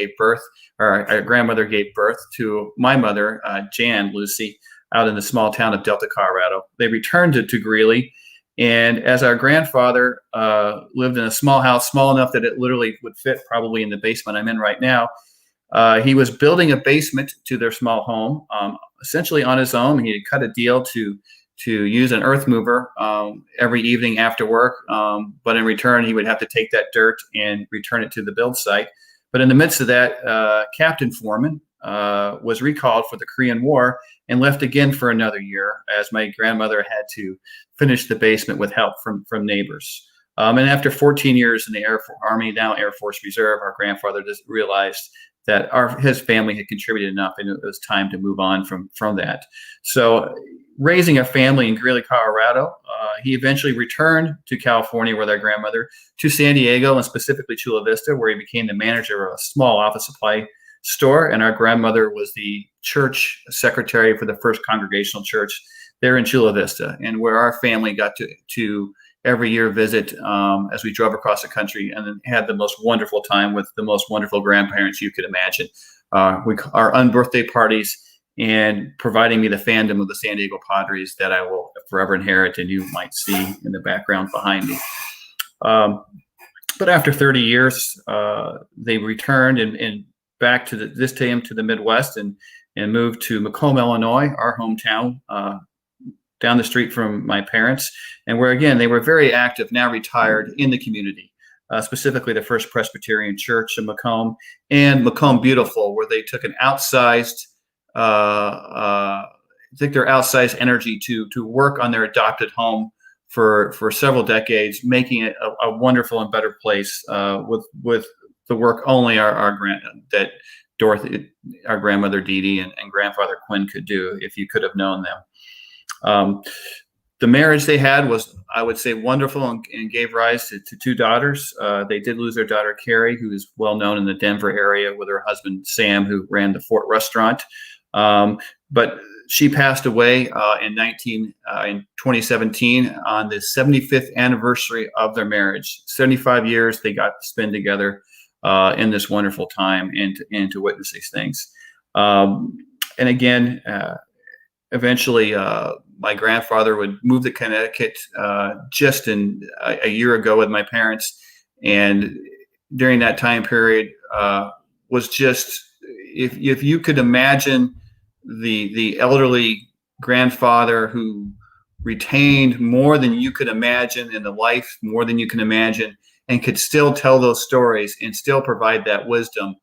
Speaker 6: our grandmother gave birth to my mother, Jan Lucy, out in the small town of Delta, Colorado. They returned to Greeley. And as our grandfather lived in a small house, small enough that it literally would fit probably in the basement I'm in right now, he was building a basement to their small home, essentially on his own. He had cut a deal to use an earth mover every evening after work, but in return, he would have to take that dirt and return it to the build site. But in the midst of that, Captain Foreman was recalled for the Korean War and left again for another year, as my grandmother had to finish the basement with help from neighbors. And after 14 years in the Army, now Air Force Reserve, our grandfather just realized that his family had contributed enough, and it was time to move on from that. So, raising a family in Greeley, Colorado, he eventually returned to California with our grandmother, to San Diego, and specifically Chula Vista, where he became the manager of a small office supply store. And our grandmother was the church secretary for the First Congregational Church there in Chula Vista, and where our family got to every year visit as we drove across the country, and then had the most wonderful time with the most wonderful grandparents you could imagine. Our unbirthday parties, and providing me the fandom of the San Diego Padres that I will forever inherit, and you might see in the background behind me. But after 30 years, they returned and back to this time to the Midwest, and moved to Macomb, Illinois, our hometown, down the street from my parents, and where again they were very active, now retired, in the community, specifically the First Presbyterian Church in Macomb and Macomb Beautiful, where they took an outsized, I think their outsized energy to work on their adopted home for several decades, making it a wonderful and better place with the work only our grandmother Dee Dee and grandfather Quinn could do, if you could have known them. The marriage they had was, I would say, wonderful, and gave rise to two daughters. They did lose their daughter, Carrie, who is well known in the Denver area, with her husband, Sam, who ran the Fort Restaurant. But she passed away in 2017 on the 75th anniversary of their marriage. 75 years they got to spend together in this wonderful time, and to witness these things. And again, eventually, my grandfather would move to Connecticut just a year ago with my parents, and during that time period was just, if you could imagine the elderly grandfather who retained more than you could imagine, in the life more than you can imagine, and could still tell those stories and still provide that wisdom.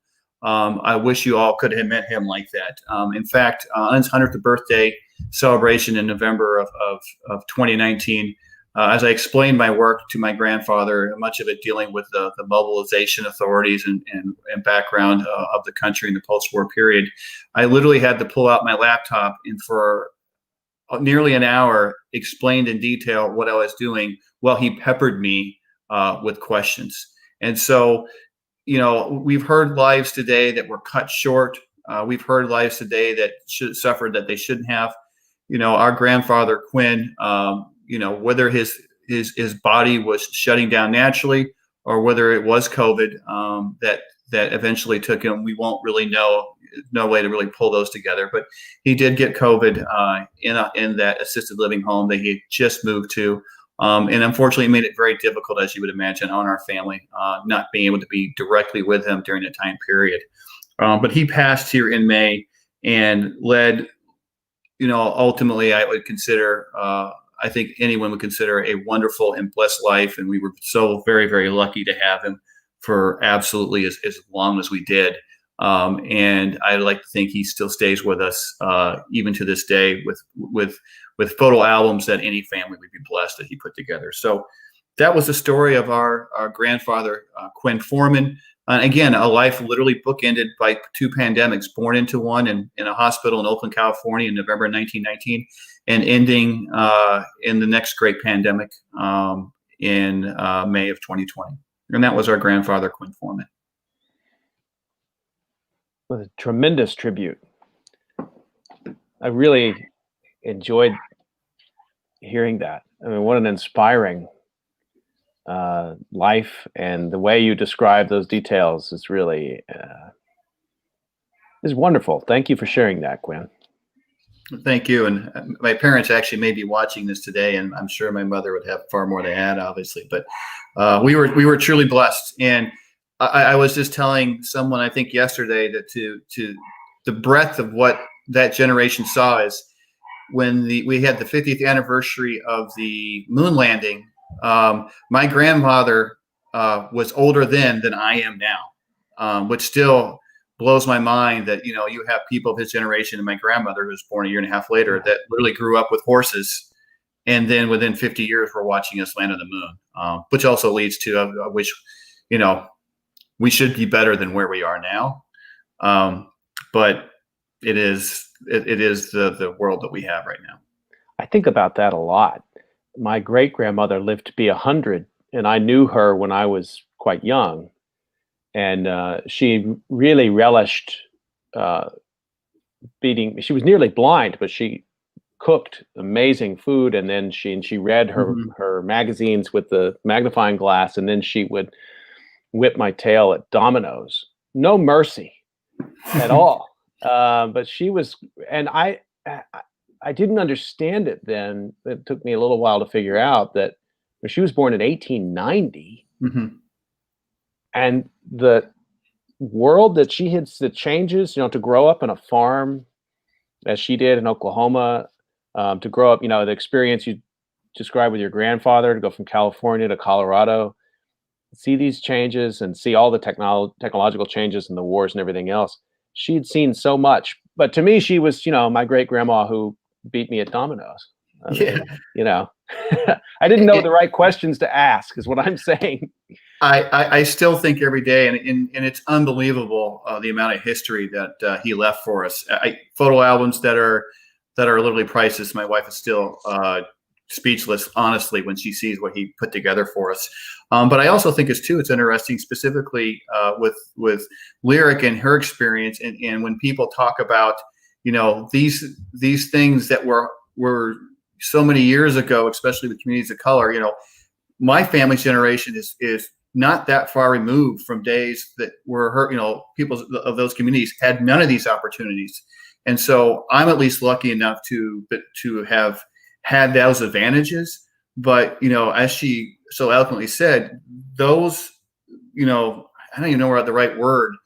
Speaker 6: I wish you all could have met him like that. In fact, on his 100th birthday celebration in November of 2019, as I explained my work to my grandfather, much of it dealing with the mobilization authorities and background of the country in the post-war period, I literally had to pull out my laptop and for nearly an hour explained in detail what I was doing while he peppered me with questions. And so, we've heard lives today that were cut short. We've heard lives today that suffered that they shouldn't have. Our grandfather Quinn, whether his body was shutting down naturally or whether it was COVID that eventually took him, we won't really know. No way to really pull those together. But he did get COVID in that assisted living home that he had just moved to. And unfortunately, it made it very difficult, as you would imagine, on our family, not being able to be directly with him during the time period. But he passed here in May and led, ultimately, I would consider, I think anyone would consider, a wonderful and blessed life. And we were so very, very lucky to have him for absolutely as long as we did. And I'd like to think he still stays with us even to this day with photo albums that any family would be blessed that he put together. So that was the story of our grandfather, Quinn Foreman. Again, a life literally bookended by two pandemics, born into one in a hospital in Oakland, California in November 1919, and ending in the next great pandemic in May of 2020. And that was our grandfather, Quinn Foreman.
Speaker 1: With a tremendous tribute. I really enjoyed hearing that. I mean, what an inspiring life, and the way you describe those details is really is wonderful. Thank you for sharing that, Gwen.
Speaker 6: Thank you. And my parents actually may be watching this today, and I'm sure my mother would have far more to add, obviously. But we were truly blessed. And I was just telling someone, I think yesterday, that to the breadth of what that generation saw is when we had the 50th anniversary of the moon landing. My grandfather was older then than I am now, which still blows my mind that, you know, you have people of his generation, and my grandmother, who was born a year and a half later, that literally grew up with horses, and then within 50 years were watching us land on the moon, which also leads to I wish, you know, we should be better than where we are now, but it is the world that we have right now.
Speaker 1: I think about that a lot. My great grandmother lived to be 100, and I knew her when I was quite young. And she really relished she was nearly blind, but she cooked amazing food. And then she read her magazines with the magnifying glass, and then she would whip my tail at dominoes. No mercy at all. But she was, and I didn't understand it then. It took me a little while to figure out that when she was born in 1890, and the world that she had, the changes, you know, to grow up on a farm as she did in Oklahoma, to grow up, you know, the experience you described with your grandfather, to go from California to Colorado, see these changes and see all the technological changes and the wars and everything else. She'd seen so much, but to me, she was, you know, my great grandma who beat me at dominoes. I mean, you know, I didn't know the right questions to ask, is what I'm saying.
Speaker 6: I still think every day, and it's unbelievable the amount of history that he left for us. Photo albums that are literally priceless. My wife is still speechless, honestly, when she sees what he put together for us. But I also think it's interesting, specifically with Lyric and her experience, and when people talk about, you know, these things that were so many years ago, especially with communities of color. You know, my family's generation is not that far removed from days that were you know, people of those communities had none of these opportunities. And so I'm at least lucky enough to have had those advantages. But, you know, as she so eloquently said, those, you know, I don't even know what the right word,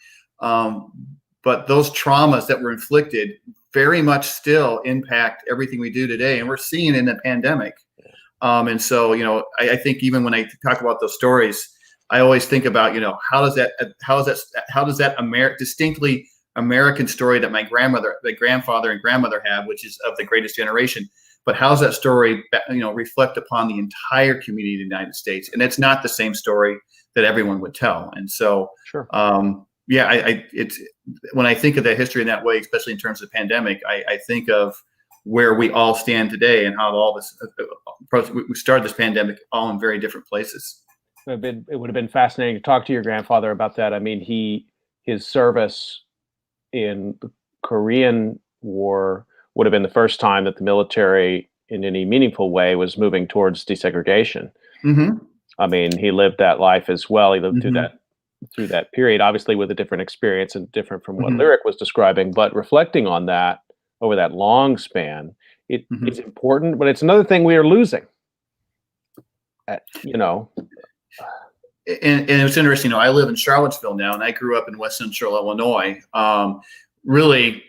Speaker 6: but those traumas that were inflicted very much still impact everything we do today. And we're seeing it in the pandemic. And so, you know, I think even when I talk about those stories, I always think about, you know, how does that distinctly American story that my grandfather and grandmother have, which is of the greatest generation, but how's that story, you know, reflect upon the entire community of the United States? And it's not the same story that everyone would tell. And so,
Speaker 1: sure.
Speaker 6: Yeah, it's when I think of that history in that way, especially in terms of the pandemic, I think of where we all stand today and how all this we started this pandemic all in very different places.
Speaker 1: It would have been fascinating to talk to your grandfather about that. I mean, his service in the Korean War would have been the first time that the military, in any meaningful way, was moving towards desegregation. I mean, he lived that life as well. He lived through that period, obviously with a different experience and different from what Lyric was describing. But reflecting on that over that long span, it's important. But it's another thing we are losing. You know.
Speaker 6: And it's interesting, you know, I live in Charlottesville now, and I grew up in West Central Illinois, really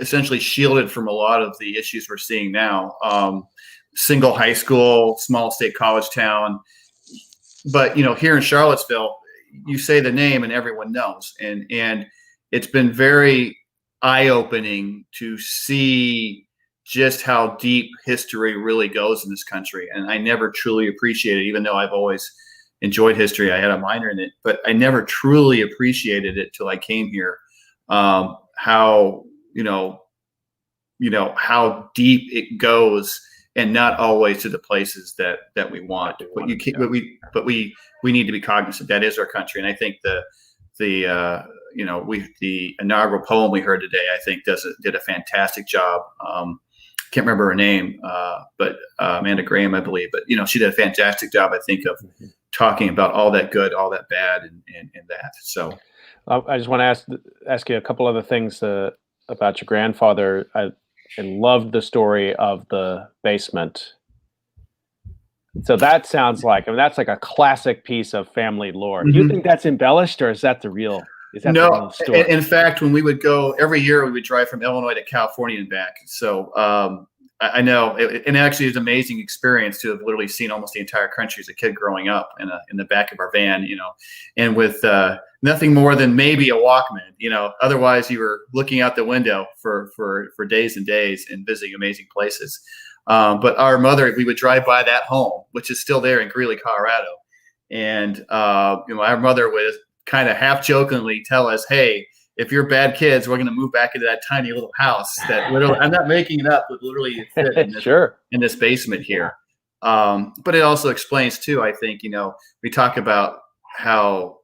Speaker 6: essentially shielded from a lot of the issues we're seeing now. Single high school, small state college town. But, you know, here in Charlottesville, you say the name and everyone knows. And it's been very eye-opening to see just how deep history really goes in this country. And I never truly appreciated it, even though I've always enjoyed history. I had a minor in it, but I never truly appreciated it till I came here. How, you know, how deep it goes, and not always to the places that we want. But we need to be cognizant that is our country. And I think the inaugural poem we heard today, I think did a fantastic job. Can't remember her name, but Amanda Graham, I believe. But, you know, she did a fantastic job, I think, of talking about all that good, all that bad, and that. So
Speaker 1: I just want to ask you a couple other things about your grandfather. I loved the story of the basement. So that sounds like, I mean, that's like a classic piece of family lore. Do you think that's embellished, or is that the real? Is that the real story?
Speaker 6: In fact, when we would go every year, we would drive from Illinois to California and back. So I know, and actually, it was an amazing experience to have literally seen almost the entire country as a kid growing up in the back of our van, and with nothing more than maybe a Walkman, Otherwise, you were looking out the window for days and days and visiting amazing places. But our mother, we would drive by that home, which is still there in Greeley, Colorado, and our mother would kind of half jokingly tell us, "Hey, if you're bad kids, we're going to move back into that tiny little house that literally, I'm not making it up, but literally fit in this, in this basement here." But it also explains too, I think, we talk about how,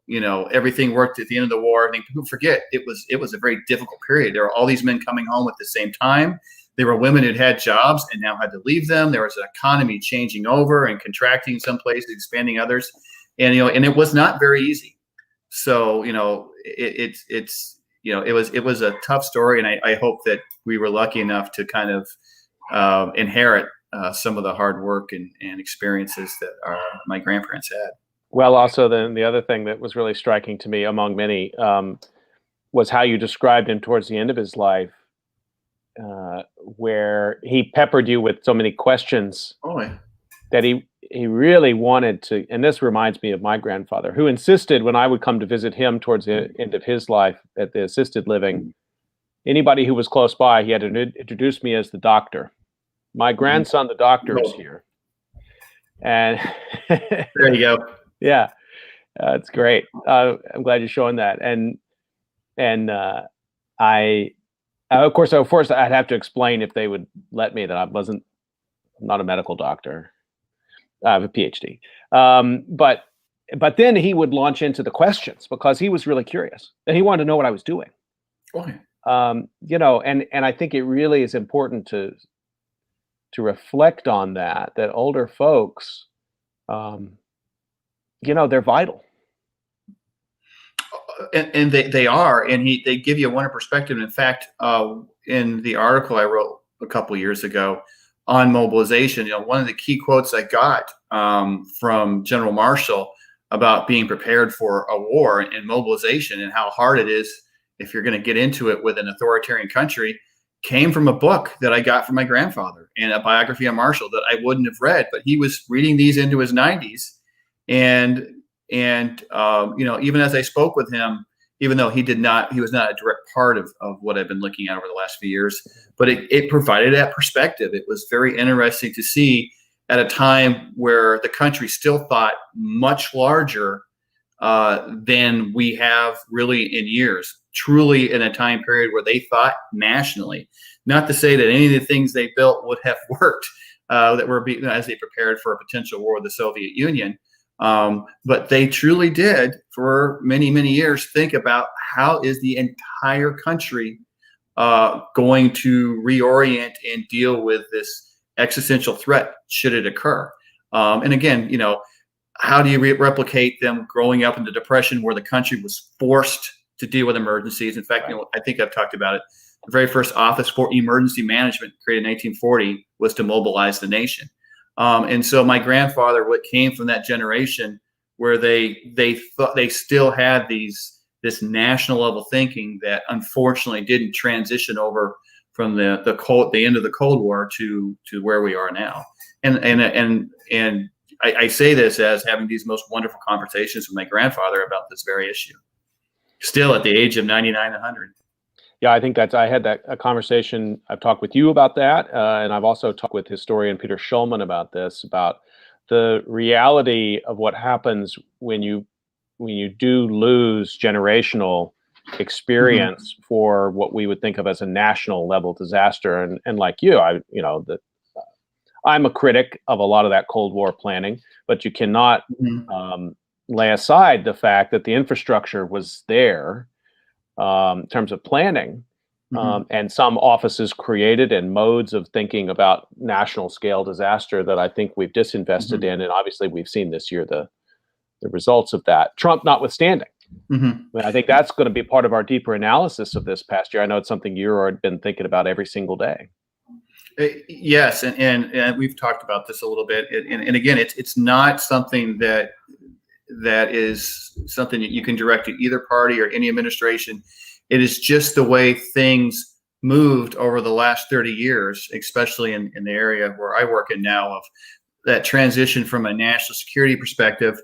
Speaker 6: everything worked at the end of the war. I think people forget it was a very difficult period. There were all these men coming home at the same time. There were women who'd had jobs and now had to leave them. There was an economy changing over and contracting some places, expanding others. And, and it was not very easy. So, it was a tough story, and I hope that we were lucky enough to kind of inherit some of the hard work and experiences that my grandparents had.
Speaker 1: Well, also then the other thing that was really striking to me, among many, was how you described him towards the end of his life, where he peppered you with so many questions.
Speaker 6: Oh, yeah.
Speaker 1: That he really wanted to, and this reminds me of my grandfather, who insisted when I would come to visit him towards the end of his life at the assisted living, anybody who was close by, he had to introduce me as the doctor. My grandson, the doctor, is here. And
Speaker 6: there you go.
Speaker 1: Yeah, it's great. I'm glad you're showing that. And of course, I'd have to explain, if they would let me, that I'm not a medical doctor. I have a PhD. But then he would launch into the questions because he was really curious and he wanted to know what I was doing.
Speaker 6: Okay.
Speaker 1: And I think it really is important to reflect on that older folks, they're vital.
Speaker 6: And they are, and they give you a wonderful perspective. In fact, in the article I wrote a couple of years ago on mobilization, one of the key quotes I got from General Marshall about being prepared for a war and mobilization and how hard it is if you're going to get into it with an authoritarian country came from a book that I got from my grandfather and a biography of Marshall that I wouldn't have read, but he was reading these into his 90s. And even as I spoke with him, even though he was not a direct part of what I've been looking at over the last few years, but it provided that perspective. It was very interesting to see at a time where the country still thought much larger than we have really in years, truly in a time period where they thought nationally. Not to say that any of the things they built would have worked as they prepared for a potential war with the Soviet Union. But they truly did, for many, many years, think about how is the entire country going to reorient and deal with this existential threat should it occur. And again, how do you replicate them growing up in the Depression where the country was forced to deal with emergencies? In fact, I think I've talked about it. The very first Office for Emergency Management, created in 1940, was to mobilize the nation. And so my grandfather, what came from that generation where they thought they still had this national level thinking that unfortunately didn't transition over from the end of the Cold War to where we are now. And I say this as having these most wonderful conversations with my grandfather about this very issue, still at the age of 99, 100.
Speaker 1: Yeah, I think I had a conversation. I've talked with you about that, and I've also talked with historian Peter Schulman about this, about the reality of what happens when you do lose generational experience for what we would think of as a national level disaster. And like you, I'm a critic of a lot of that Cold War planning, but you cannot lay aside the fact that the infrastructure was there. In terms of planning, and some offices created and modes of thinking about national scale disaster that I think we've disinvested in. And obviously we've seen this year the the results of that, Trump notwithstanding.
Speaker 6: Mhm.
Speaker 1: I think that's going to be part of our deeper analysis of this past year. I know it's something you've been thinking about every single day.
Speaker 6: Yes, and we've talked about this a little bit, and again, it's not something that is something that you can direct to either party or any administration. It is just the way things moved over the last 30 years, especially in the area where I work in now, of that transition from a national security perspective,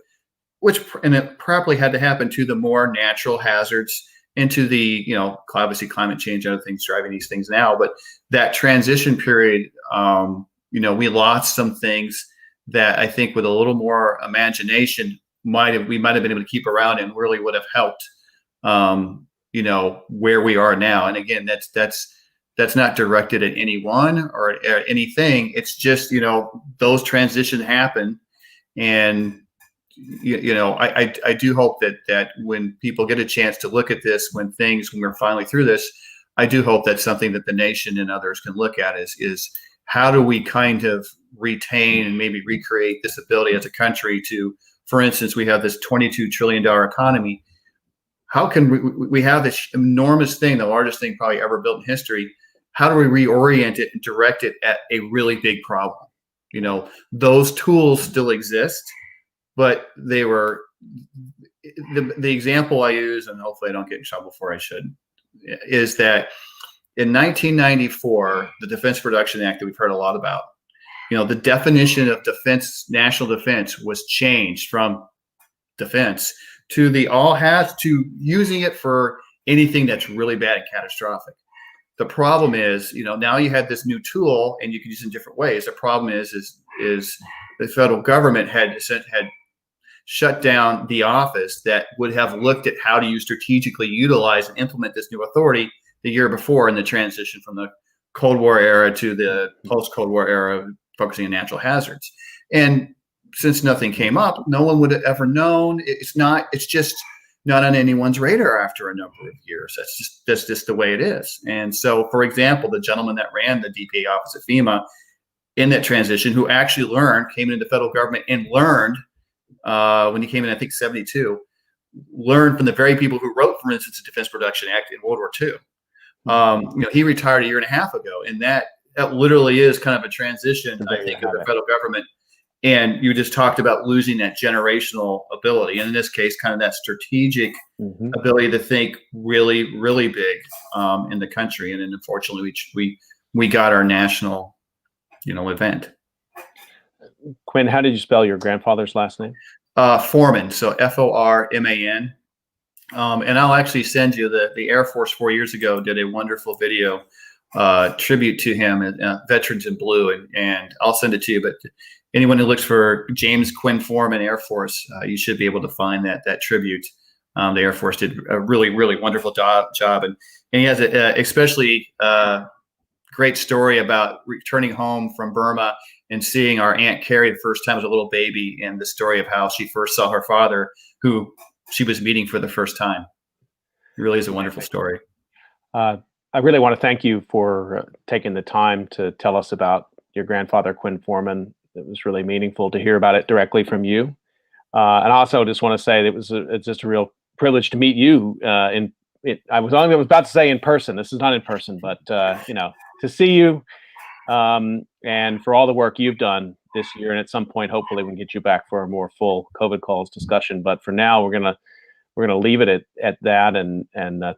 Speaker 6: and it probably had to happen, to the more natural hazards, into the, obviously climate change and other things driving these things now. But that transition period, we lost some things that I think with a little more imagination we might have been able to keep around and really would have helped, where we are now. And again, that's not directed at anyone or anything. It's just, those transitions happen. And, I do hope that when people get a chance to look at this, when we're finally through this, I do hope that's something that the nation and others can look at is how do we kind of retain and maybe recreate this ability as a country to, for instance, we have this $22 trillion economy. How can we have this enormous thing, the largest thing probably ever built in history? How do we reorient it and direct it at a really big problem? Those tools still exist, but they were the example I use, and hopefully I don't get in trouble before I should, is that in 1994, the Defense Production Act that we've heard a lot about, the definition of defense, national defense, was changed from defense to to using it for anything that's really bad and catastrophic. The problem is, now you had this new tool and you can use it in different ways. The problem is the federal government had shut down the office that would have looked at how do you strategically utilize and implement this new authority the year before, in the transition from the Cold War era to the post-Cold War era, focusing on natural hazards. And since nothing came up, no one would have ever known. It's just not on anyone's radar after a number of years. That's just the way it is. And so, for example, the gentleman that ran the DPA office at FEMA in that transition, who actually came into the federal government and learned, when he came in, I think 72, learned from the very people who wrote, for instance, the Defense Production Act in World War II. He retired a year and a half ago, and that literally is kind of a transition, I think, of the federal government. And you just talked about losing that generational ability, and in this case, kind of that strategic ability to think really, really big in the country. And then, unfortunately, we got our national, event.
Speaker 1: Quinn, how did you spell your grandfather's last name?
Speaker 6: Foreman, so Forman. And I'll actually send you the Air Force 4 years ago did a wonderful video tribute to him at Veterans in Blue, and I'll send it to you. But anyone who looks for James Quinn Foreman Air Force, you should be able to find that tribute. The Air Force did a really, really wonderful job, and he has a especially great story about returning home from Burma and seeing our Aunt Carrie the first time as a little baby, and the story of how she first saw her father, who she was meeting for the first time. It really is a wonderful story.
Speaker 1: I really want to thank you for taking the time to tell us about your grandfather, Quinn Foreman. It was really meaningful to hear about it directly from you. And I also just want to say that it's just a real privilege to meet you. I was about to say in person. This is not in person, but to see you and for all the work you've done this year. And at some point, hopefully, we can get you back for a more full COVID calls discussion. But for now, we're gonna leave it at that. And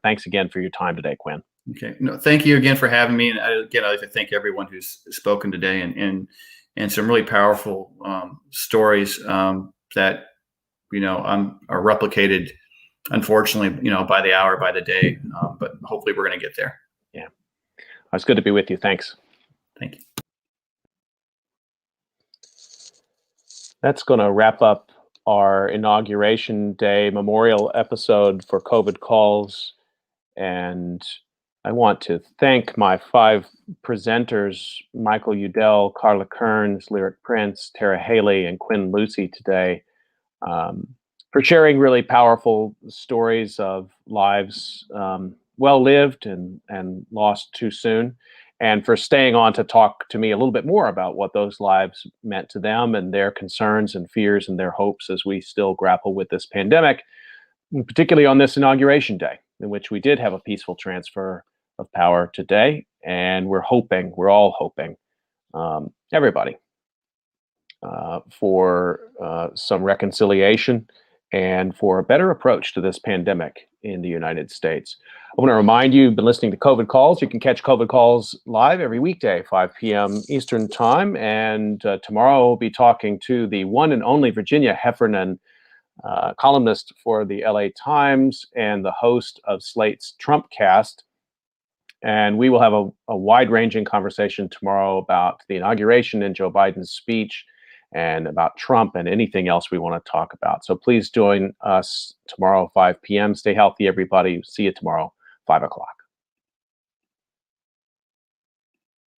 Speaker 1: thanks again for your time today, Quinn.
Speaker 6: Okay. No, thank you again for having me. And again, I'd like to thank everyone who's spoken today, and some really powerful stories that are replicated, unfortunately, by the hour, by the day. But hopefully, we're going to get there.
Speaker 1: Yeah, it's good to be with you. Thanks.
Speaker 6: Thank you.
Speaker 1: That's going to wrap up our Inauguration Day memorial episode for COVID Calls. And I want to thank my 5 presenters, Michael Udell, Carla Kearns, Lyric Prince, Tara Haley, and Quinn Lucy today, for sharing really powerful stories of lives well lived and lost too soon. and for staying on to talk to me a little bit more about what those lives meant to them and their concerns and fears and their hopes as we still grapple with this pandemic, particularly on this inauguration day, in which we did have a peaceful transfer of power today. And we're all hoping, everybody, for some reconciliation and for a better approach to this pandemic in the United States. I want to remind you, you've been listening to COVID Calls. You can catch COVID Calls live every weekday, 5 p.m. Eastern Time. And tomorrow we'll be talking to the one and only Virginia Heffernan, columnist for the LA Times and the host of Slate's Trumpcast. And we will have a wide-ranging conversation tomorrow about the inauguration and Joe Biden's speech, and about Trump and anything else we want to talk about. So please join us tomorrow, 5 p.m. Stay healthy, everybody. See you tomorrow, 5 o'clock.